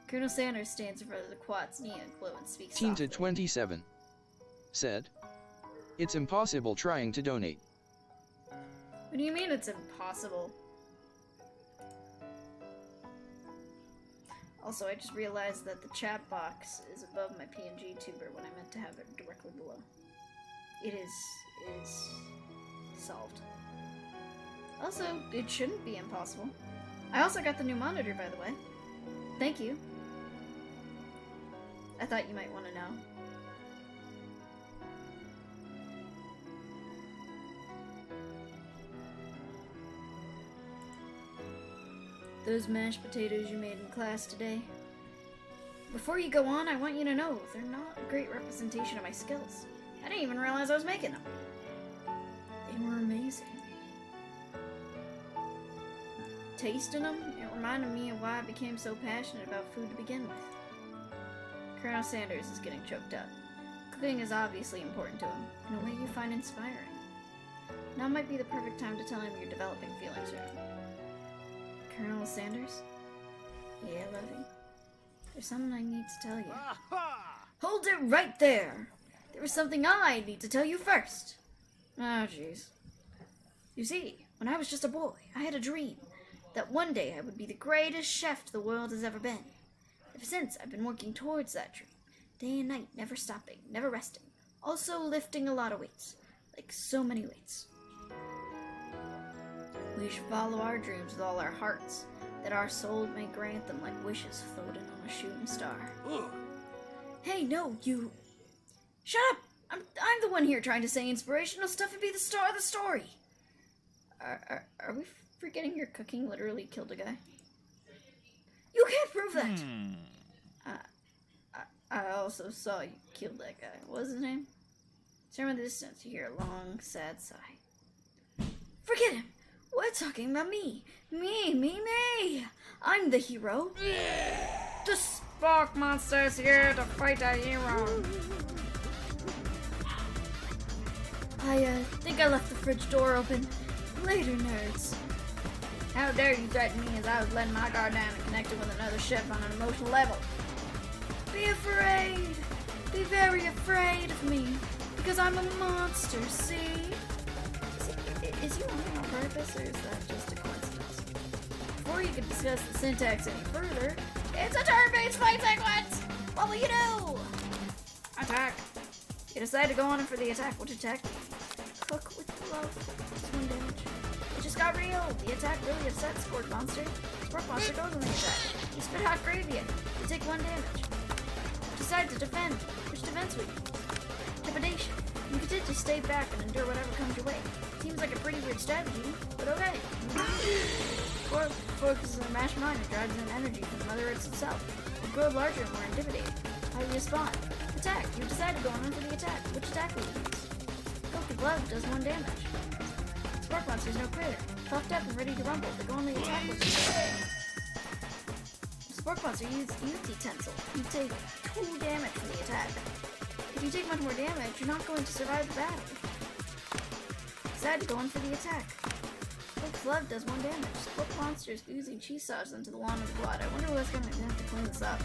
Colonel Sanders stands in front of the quad's neon glow and speaks 18 softly. to 27. Said. It's impossible trying to donate. What do you mean it's impossible? Also, I just realized that the chat box is above my PNG tuber when I meant to have it directly below. It is solved. Also, it shouldn't be impossible. I also got the new monitor, by the way. Thank you. I thought you might want to know. Those mashed potatoes you made in class today. Before you go on, I want you to know they're not a great representation of my skills. I didn't even realize I was making them. They were amazing. Tasting them, it reminded me of why I became so passionate about food to begin with. Colonel Sanders is getting choked up. Cooking is obviously important to him, in a way you find inspiring. Now might be the perfect time to tell him you're developing feelings for him. Colonel Sanders? Yeah, lovey. There's something I need to tell you. Hold it right there! There was something I need to tell you first. Oh, jeez. You see, when I was just a boy, I had a dream that one day I would be the greatest chef the world has ever been. Ever since, I've been working towards that dream. Day and night, never stopping, never resting. Also lifting a lot of weights. Like so many weights. We should follow our dreams with all our hearts, that our soul may grant them like wishes floating on a shooting star. Hey, no, you... Shut up! I'm the one here trying to say inspirational stuff and be the star of the story. Are we forgetting your cooking literally killed a guy? You can't prove that! I also saw you killed that guy. What was his name? From a distance, you hear a long, sad sigh. Forget him! We're talking about me! Me! I'm the hero! The Spark Monster is here to fight a hero! I think I left the fridge door open. Later, nerds. How dare you threaten me as I was letting my guard down and connecting with another chef on an emotional level? Be afraid! be very afraid of me, because I'm a monster, see? Is he lying on purpose, or is that just a coincidence? Before you can discuss the syntax any further, it's a turn-based fight sequence! What will you do? Attack. You decide to go on in for the attack. Which attack? Cook with love. It's 1 damage. It just got real. The attack really upset Spork Monster. Spork Monster goes on the attack. You spit hot gravy at it. You take 1 damage. Decide to defend. Which defense would you use? Trepidation. You can just stay back and endure whatever comes your way. Seems like a pretty weird strategy, but okay. Spork focuses on mash mine and drives in energy from Mother Earth itself. You grow larger and more intimidating. How do you respond? Attack. You decide to go on for the attack. Which attack will you use? Cook with love does 1 damage. Spork Monster's no critter. Puffed up and ready to rumble. The go on the attack will do. Spork Monster uses utensil. You take 2 damage from the attack. If you take much more damage, you're not going to survive the battle. Decide to go in for the attack. Cook's love does 1 damage. Spork Monster's oozing cheese sauce into the lawn of the quad. I wonder what's going to have to clean this up.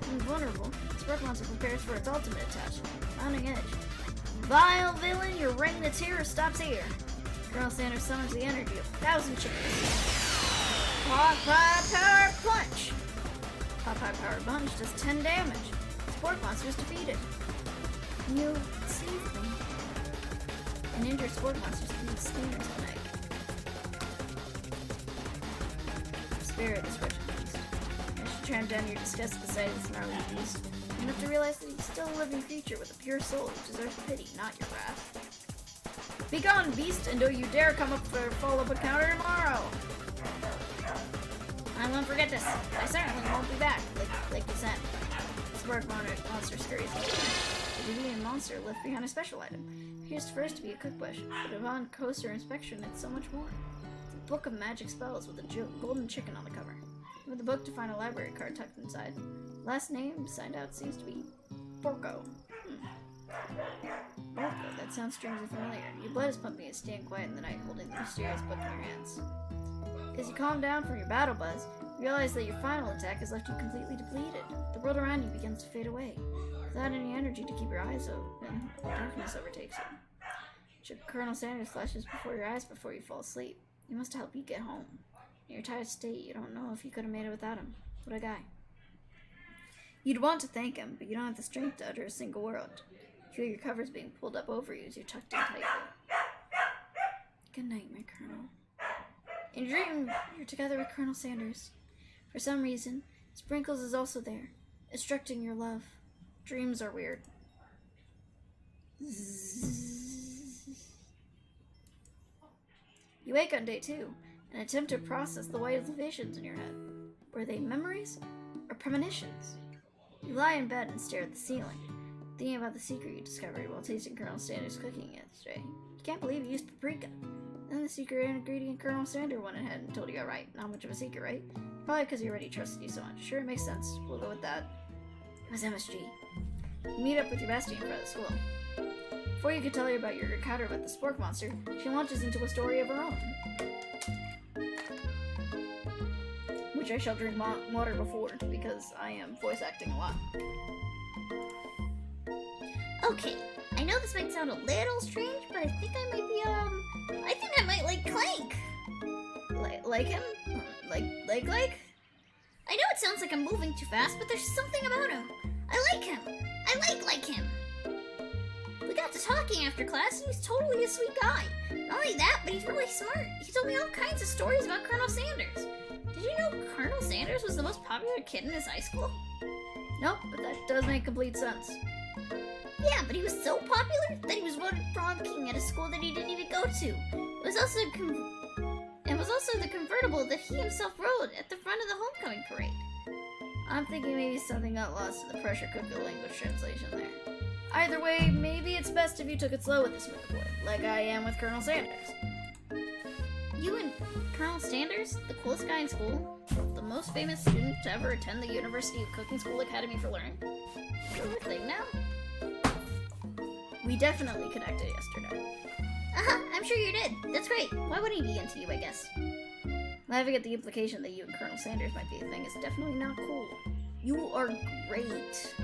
When vulnerable, Spork Monster prepares for its ultimate attack. Rounding edge. Vile villain, your reign of terror stops here. Colonel Sanders summons the energy of 1,000 chickens. Popeye Power Punch! Popeye Power Punch does 10 damage. Spork Monster is defeated. You saved me. An injured Spork Monster speeds Steamers tonight. Spirit is wretched beast. As you tramp down your disgust at the sight of this gnarly beast, you have to realize that he's still a living creature with a pure soul who deserves pity, not your wrath. Be gone, beast, and don't you dare come up for a follow-up encounter tomorrow! I won't forget this. I certainly won't be back, like you said. Spork Monster scurries away. The Vivian monster left behind a special item. Appears first to be a cookbush, but upon closer inspection, it's so much more. It's a book of magic spells with a golden chicken on the cover. With the book to find a library card tucked inside. Last name signed out seems to be Porco. Porco, that sounds strangely familiar. Your blood is pumping as you stand quiet in the night, holding the mysterious book in your hands. As you calm down from your battle buzz, you realize that your final attack has left you completely depleted. The world around you begins to fade away. Without any energy to keep your eyes open, darkness overtakes you. Colonel Sanders flashes before your eyes before you fall asleep. He must help you get home. In your tired state, you don't know if you could have made it without him. What a guy. You'd want to thank him, but you don't have the strength to utter a single word. You feel your covers being pulled up over you as you're tucked in tightly. Good night, my Colonel. In your dream, you're together with Colonel Sanders. For some reason, Sprinkles is also there, instructing your love. Dreams are weird. You wake on day 2 and attempt to process the weight of the visions in your head. Were they memories or premonitions? You lie in bed and stare at the ceiling, thinking about the secret you discovered while tasting Colonel Sanders' cooking yesterday. You can't believe you used paprika. Then the secret ingredient Colonel Sanders went ahead and told you outright. Not much of a secret, right? Probably because he already trusted you so much. Sure, it makes sense. We'll go with that. It was MSG. You meet up with your bestie in front of the school. Before you can tell her about your encounter with the Spork Monster, she launches into a story of her own. Which I shall drink water before, because I am voice acting a lot. Okay, I know this might sound a little strange, but I think I might be, I think I might like Clank. Like him? Like? I know it sounds like I'm moving too fast, but there's something about him. I like him. I like him. We got to talking after class, and he's totally a sweet guy. Not only that, but he's really smart. He told me all kinds of stories about Colonel Sanders. Did you know Colonel Sanders was the most popular kid in his high school? Nope, but that does make complete sense. Yeah, but he was so popular that he was voted prom king at a school that he didn't even go to. It was also the convertible that he himself rode at the front of the homecoming parade. I'm thinking maybe something got lost in the pressure cooker language translation there. Either way, maybe it's best if you took it slow with this boy, like I am with Colonel Sanders. You and Colonel Sanders, the coolest guy in school, the most famous student to ever attend the University of Cooking School Academy for Learning. You're a thing now? We definitely connected yesterday. I'm sure you did. That's great. Why would he be into you, I guess? Laughing at the implication that you and Colonel Sanders might be a thing is definitely not cool. You are great.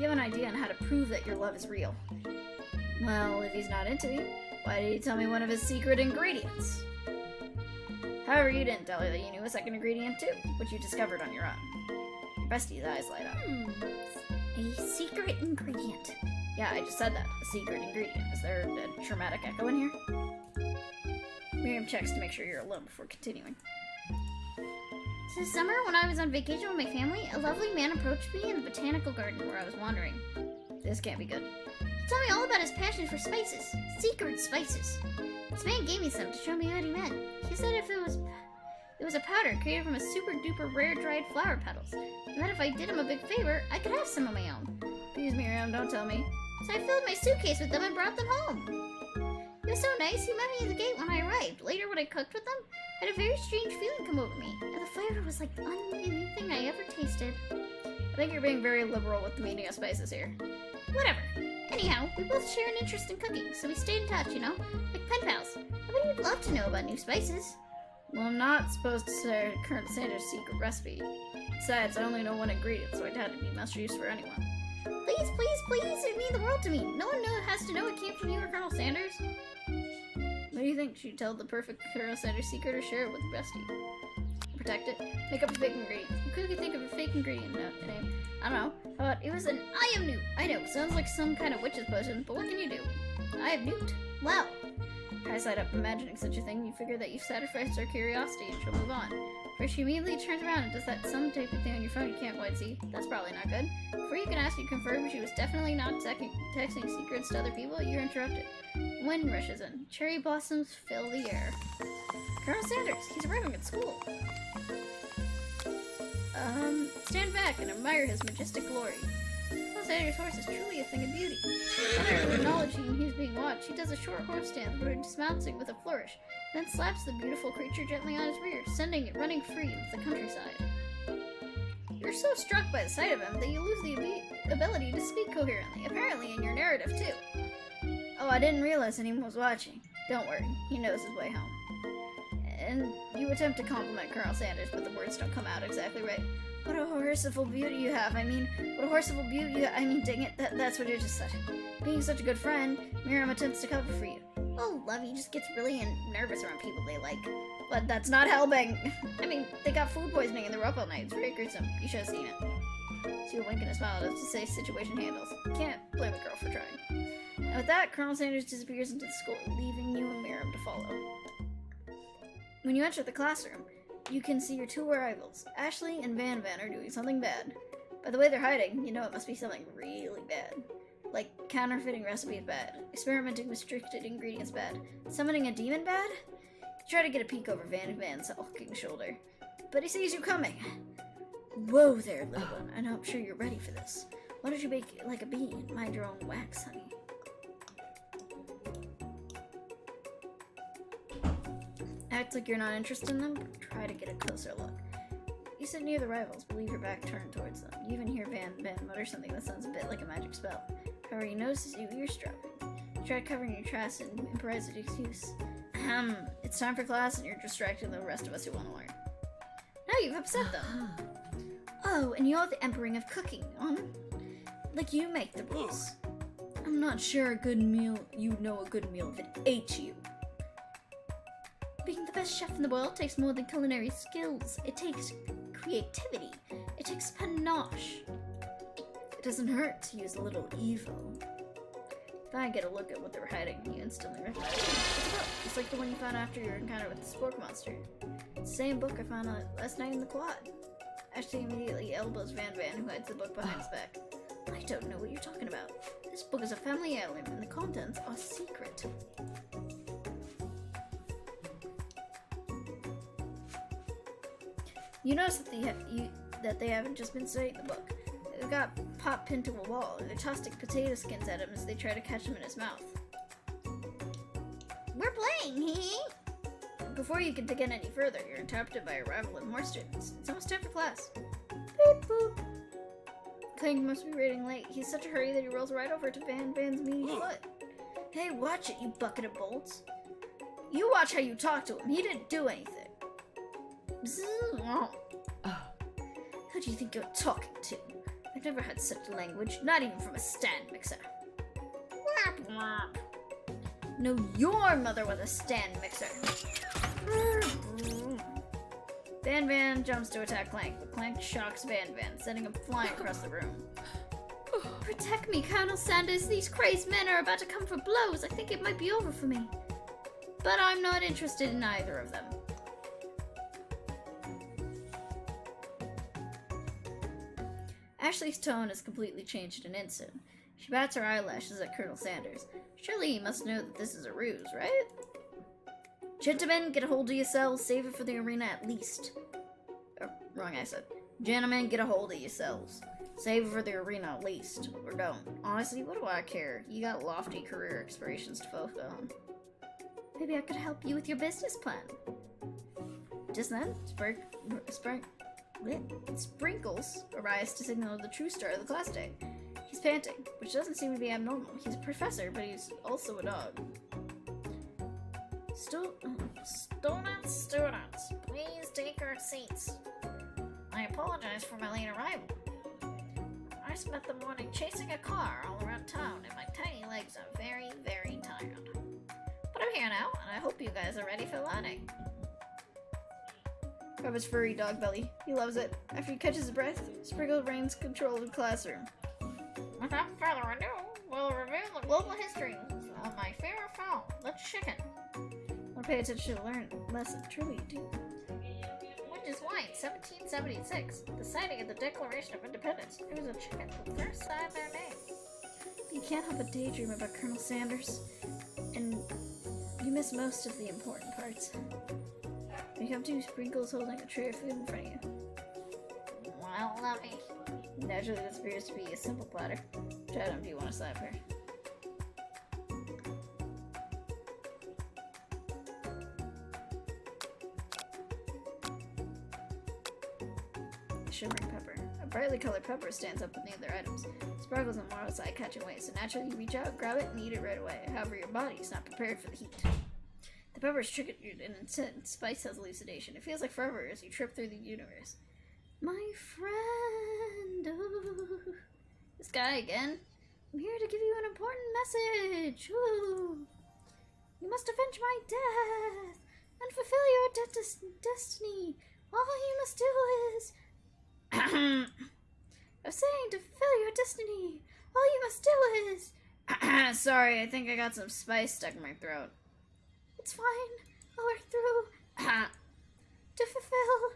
You have an idea on how to prove that your love is real. Well, if he's not into me, why did he tell me one of his secret ingredients? However, you didn't tell her that you knew a second ingredient too, which you discovered on your own. Your bestie's eyes light up. A secret ingredient. Yeah, I just said that. A secret ingredient. Is there a traumatic echo in here? Miriam checks to make sure you're alone before continuing. This summer, when I was on vacation with my family, a lovely man approached me in the botanical garden where I was wandering. This can't be good. He told me all about his passion for spices. Secret spices. This man gave me some to show me what he meant. He said if it was a powder created from a super duper rare dried flower petals, and that if I did him a big favor, I could have some of my own. Please, Miriam, don't tell me. So I filled my suitcase with them and brought them home. He was so nice, he met me at the gate when I arrived. Later, when I cooked with them, I had a very strange feeling come over me, and the flavor was like unlike anything I ever tasted. I think you're being very liberal with the meaning of spices here. Whatever. Anyhow, we both share an interest in cooking, so we stayed in touch, you know? Like pen pals. I bet you'd love to know about new spices. Well, I'm not supposed to share Colonel Sanders' secret recipe. Besides, I only know one ingredient, so it had to be much use for anyone. Please, please, please, it'd mean the world to me. No one has to know it came from you or Colonel Sanders. What do you think? Should you tell the perfect Colonel Sanders secret or share it with bestie? Protect it? Make up a fake ingredient. You could think of a fake ingredient name. I don't know. How about it was an I am Newt. I know, sounds like some kind of witch's potion, but what can you do? I am Newt. Well, eyes light up imagining such a thing, you figure that you've satisfied her curiosity and she'll move on. First, she immediately turns around and does that some type of thing on your phone you can't quite see. That's probably not good. Before you can ask, you confirm she was definitely not texting secrets to other people. You're interrupted. Wind rushes in. Cherry blossoms fill the air. Colonel Sanders, he's arriving at school. Stand back and admire his majestic glory. Colonel Sanders' horse is truly a thing of beauty. Without acknowledging he's being watched, he does a short horse stance before dismounting with a flourish, then slaps the beautiful creature gently on his rear, sending it running free into the countryside. You're so struck by the sight of him that you lose the ability to speak coherently, apparently in your narrative too. Oh, I didn't realize anyone was watching. Don't worry, he knows his way home. And you attempt to compliment Colonel Sanders, but the words don't come out exactly right. What a horseful beauty you have. I mean, dang it, that's what you just said. Being such a good friend, Miriam attempts to cover for you. Oh, Lovey just gets really nervous around people they like. But that's not helping. I mean, they got food poisoning and they're up all night. It's very gruesome. You should have seen it. So you wink and a smile as to say situation handles. Can't blame a girl for trying. And with that, Colonel Sanders disappears into the school, leaving you and Miriam to follow. When you enter the classroom, you can see your two rivals. Ashley and Van Van are doing something bad. By the way they're hiding, you know it must be something really bad. Like counterfeiting recipes bad, experimenting with restricted ingredients bad, summoning a demon bad? You try to get a peek over Van Van's hulking shoulder, but he sees you coming. Whoa there, little one. I know I'm sure you're ready for this. Why don't you bake it like a bee and mind your own wax, honey? Act like you're not interested in them, but try to get a closer look. You sit near the rivals, but leave your back turned towards them. You even hear Van mutter something that sounds a bit like a magic spell. However, he notices you eavesdropping. You try covering your tracks and improvise an excuse. It's time for class and you're distracting the rest of us who want to learn. Now you've upset them. Oh, and you're the emperor of cooking, like you make the rules. I'm not sure you'd know a good meal if it ate you. Being the best chef in the world takes more than culinary skills. It takes creativity. It takes panache. It doesn't hurt to use a little evil. If I get a look at what they're hiding, you instantly recognize it. It's a book. It's like the one you found after your encounter with the spork monster. It's the same book I found last night in the quad. Ashley immediately elbows Van Van, who hides the book behind his back. I don't know what you're talking about. This book is a family heirloom, and the contents are secret. You notice that they haven't just been studying the book. They've got Pop pinned to a wall, and they're tossing potato skins at him as they try to catch him in his mouth. We're playing, hee. Before you can dig in any further, you're interrupted by a rival of more students. It's almost time for class. Beep boop. Clank must be running late. He's in such a hurry that he rolls right over to Van Van's meaty foot. Hey, watch it, you bucket of bolts. You watch how you talk to him. He didn't do anything. Who do you think you're talking to? I I've never had such language, not even from a stand mixer. No, your mother was a stand mixer. Van Van jumps to attack Clank, but Clank shocks Van Van, sending him flying across the room. Protect me, Colonel Sanders. These crazed men are about to come for blows. I think it might be over for me. But I'm not interested in either of them. Ashley's tone has completely changed in an instant. She bats her eyelashes at Colonel Sanders. Surely he must know that this is a ruse, right? Gentlemen, get a hold of yourselves. Save it for the arena at least. Wrong accent. Gentlemen, get a hold of yourselves. Save it for the arena at least. Or don't. Honestly, what do I care? You got lofty career aspirations to focus on. Maybe I could help you with your business plan. Just then, Sprinkles arrives to signal the true star of the class day. He's panting, which doesn't seem to be abnormal. He's a professor, but he's also a dog. Students, please take your seats. I apologize for my late arrival. I spent the morning chasing a car all around town, and my tiny legs are very, very tired. But I'm here now, and I hope you guys are ready for learning. Grab his furry dog belly. He loves it. After he catches his breath, Sprinkle reigns control of the classroom. Without further ado, we'll review the global history of my favorite fowl, the chicken. I'll pay attention to learn lesson. Truly, you do. Which is why in 1776, the signing of the Declaration of Independence, it was a chicken who first signed their name. You can't help but daydream about Colonel Sanders, and you miss most of the important parts. You come to Sprinkles holding a tray of food in front of you. Well, lovey. Naturally, this appears to be a simple platter. Which item do you want to slap her? Shimmering pepper. A brightly colored pepper stands up with the other items. Sparkles on more outside catching waves, so naturally you reach out, grab it, and eat it right away. However, your body is not prepared for the heat. The pepper is triggered an intense spice hallucination. It feels like forever as you trip through the universe. My friend. Oh. This guy again. I'm here to give you an important message. Ooh. You must avenge my death and fulfill your destiny. All you must do is... I was saying to fulfill your destiny. All you must do is... Sorry, I think I got some spice stuck in my throat. It's fine. I'll work through. To fulfill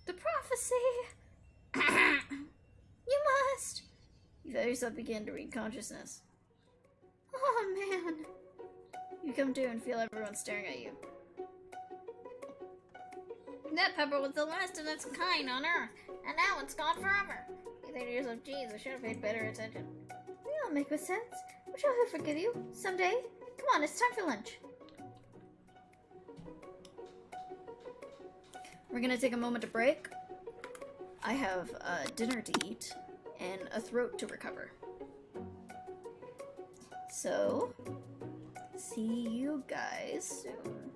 the prophecy. You must. You feel yourself begin to regain consciousness. Oh man. You come to and feel everyone staring at you. That pepper was the last of its kind on Earth, and now it's gone forever. You think to yourself, geez, I should have paid better attention. That'll make sense. I'm sure he'll forgive you someday. Come on, it's time for lunch. We're gonna take a moment to break. I have dinner to eat and a throat to recover. So, see you guys soon.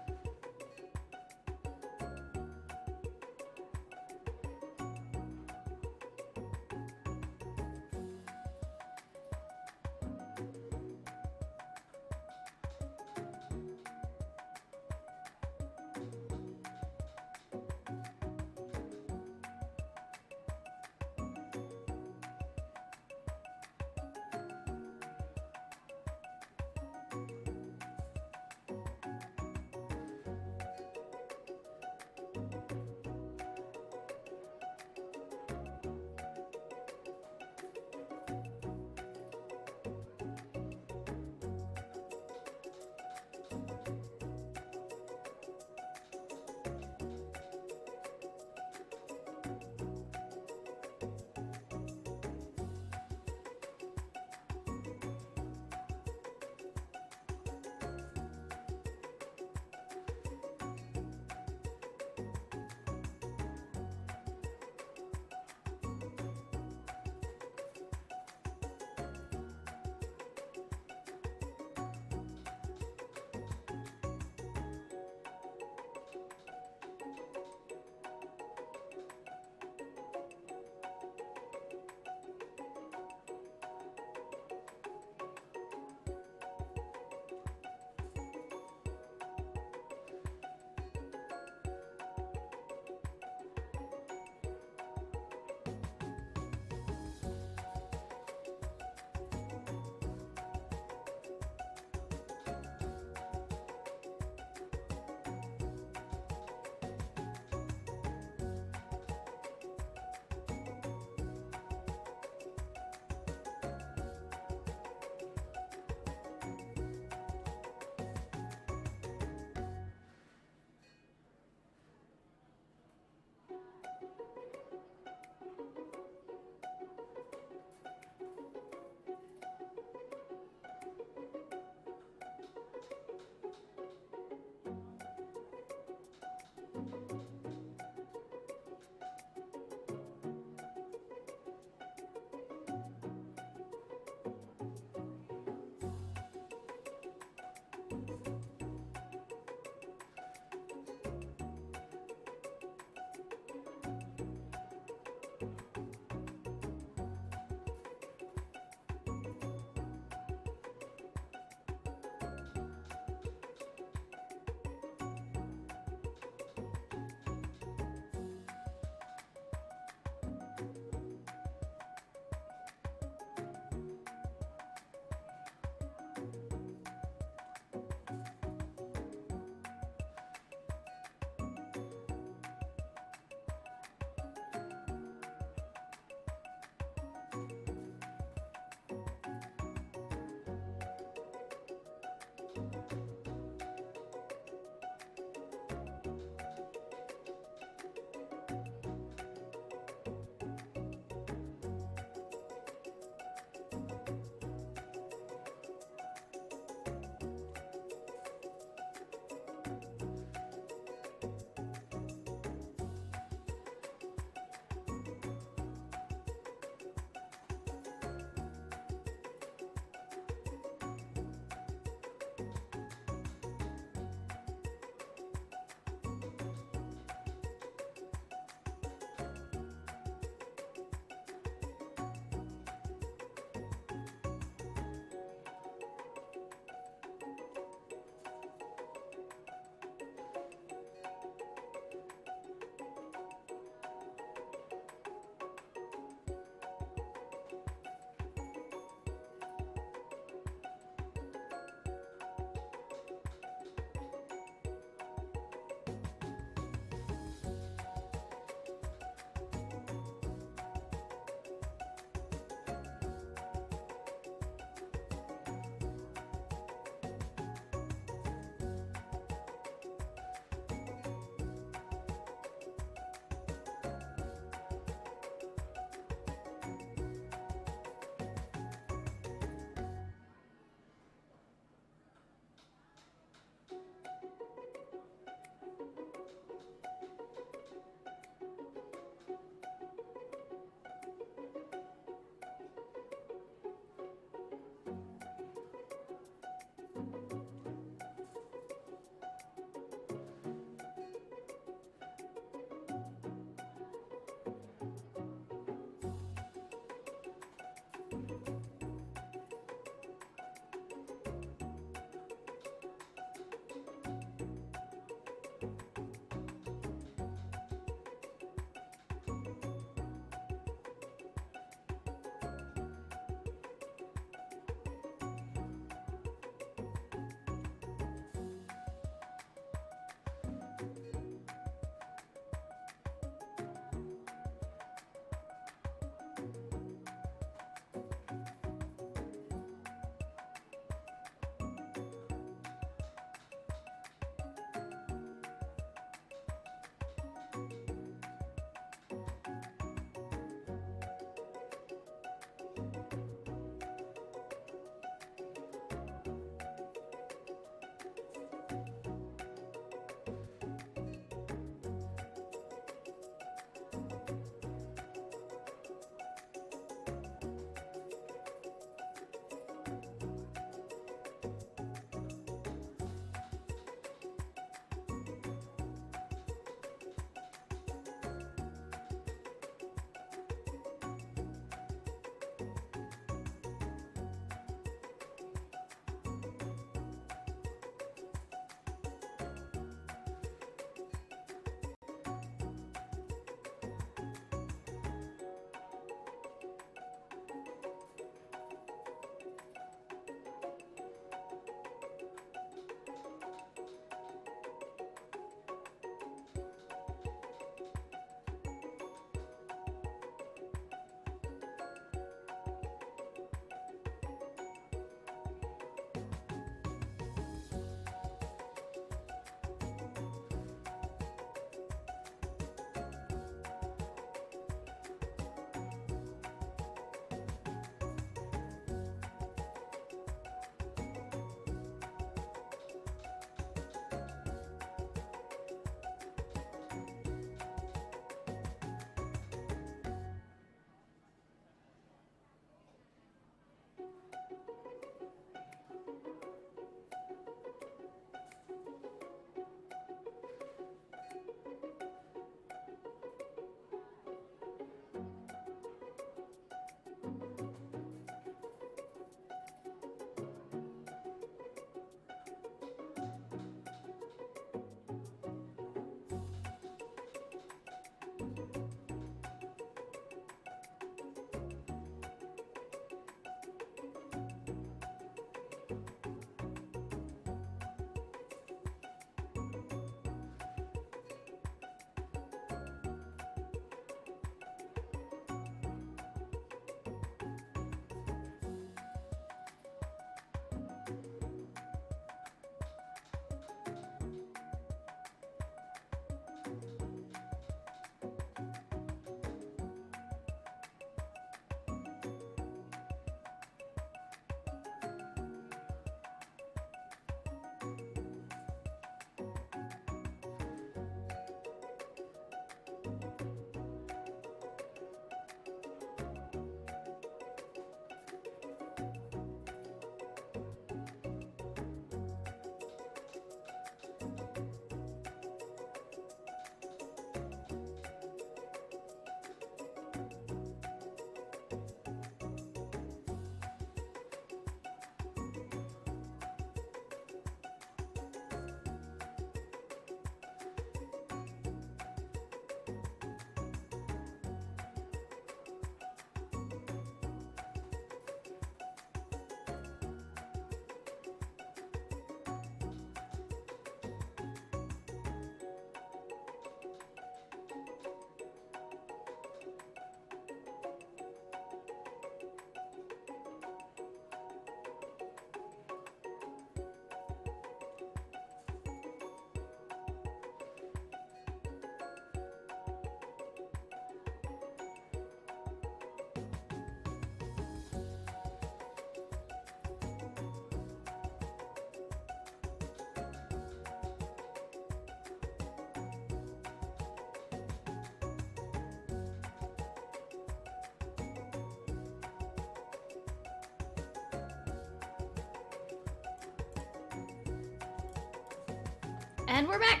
And we're back!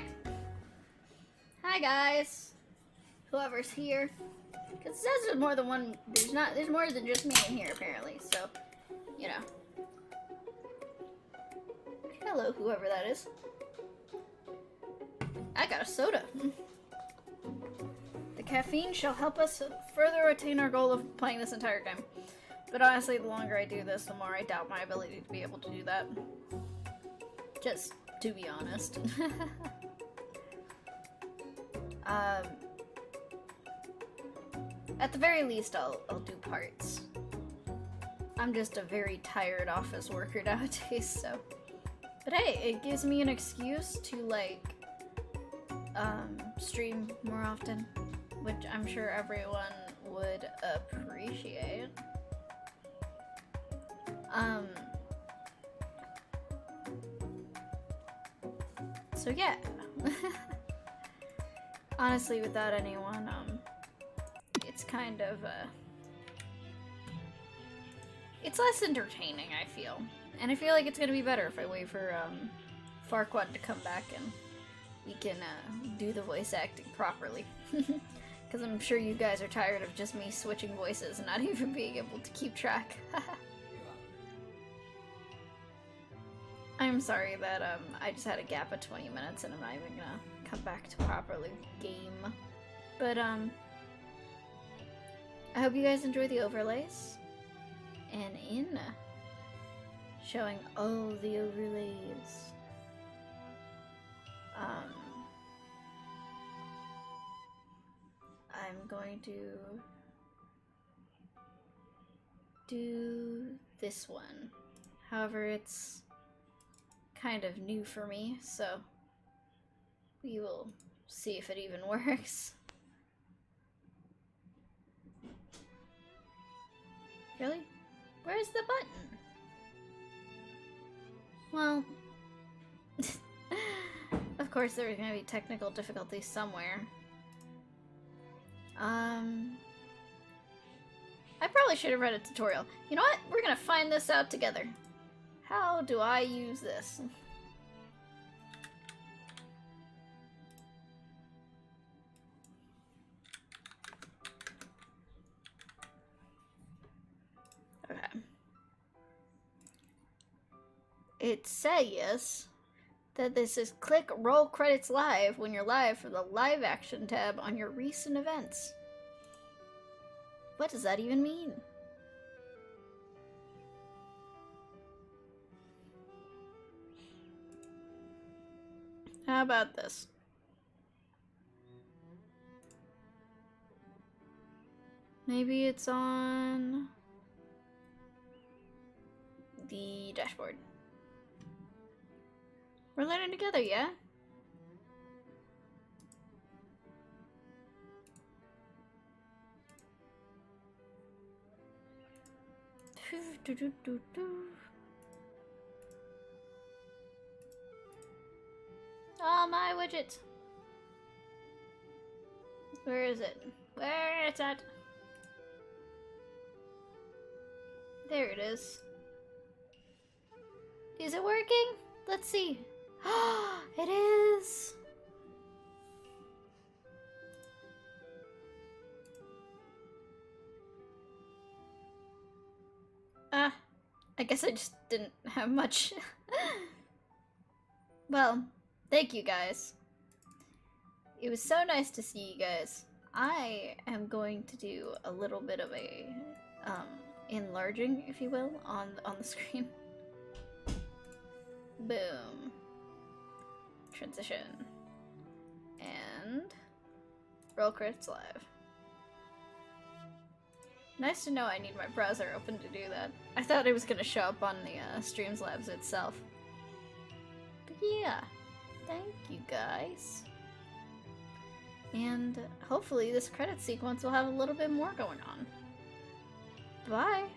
Hi guys! Whoever's here. Because it says there's more than one, there's more than just me in here apparently, so, you know. Hello, whoever that is. I got a soda. The caffeine shall help us further attain our goal of playing this entire game. But honestly, the longer I do this, the more I doubt my ability to be able to do that. Just to be honest. At the very least, I'll do parts. I'm just a very tired office worker nowadays, so. But hey, it gives me an excuse to, like, stream more often, which I'm sure everyone would appreciate. So yeah. Honestly, without anyone, it's kind of, it's less entertaining, I feel. And I feel like it's gonna be better if I wait for, Farquaad to come back and we can, do the voice acting properly. Because I'm sure you guys are tired of just me switching voices and not even being able to keep track. I'm sorry that, I just had a gap of 20 minutes and I'm not even gonna come back to properly game. But, I hope you guys enjoy the overlays. And in showing all the overlays, I'm going to do this one. However, it's kind of new for me, so we will see if it even works. Really? Where's the button? Well, of course there's gonna be technical difficulties somewhere. I probably should have read a tutorial. You know what? We're gonna find this out together. How do I use this? Okay. It says that this is click roll credits live when you're live for the live action tab on your recent events. What does that even mean? How about this? Maybe it's on the dashboard. We're learning together, yeah? Oh, my widget. Where is it? Where is it? There it is. Is it working? Let's see. It is! I guess I just didn't have much. Well, thank you guys. It was so nice to see you guys. I am going to do a little bit of a, enlarging, if you will, on the screen. Boom. Transition. And roll credits live. Nice to know I need my browser open to do that. I thought it was gonna show up on the Streamlabs itself. But yeah, thank you guys. And hopefully this credit sequence will have a little bit more going on. Bye!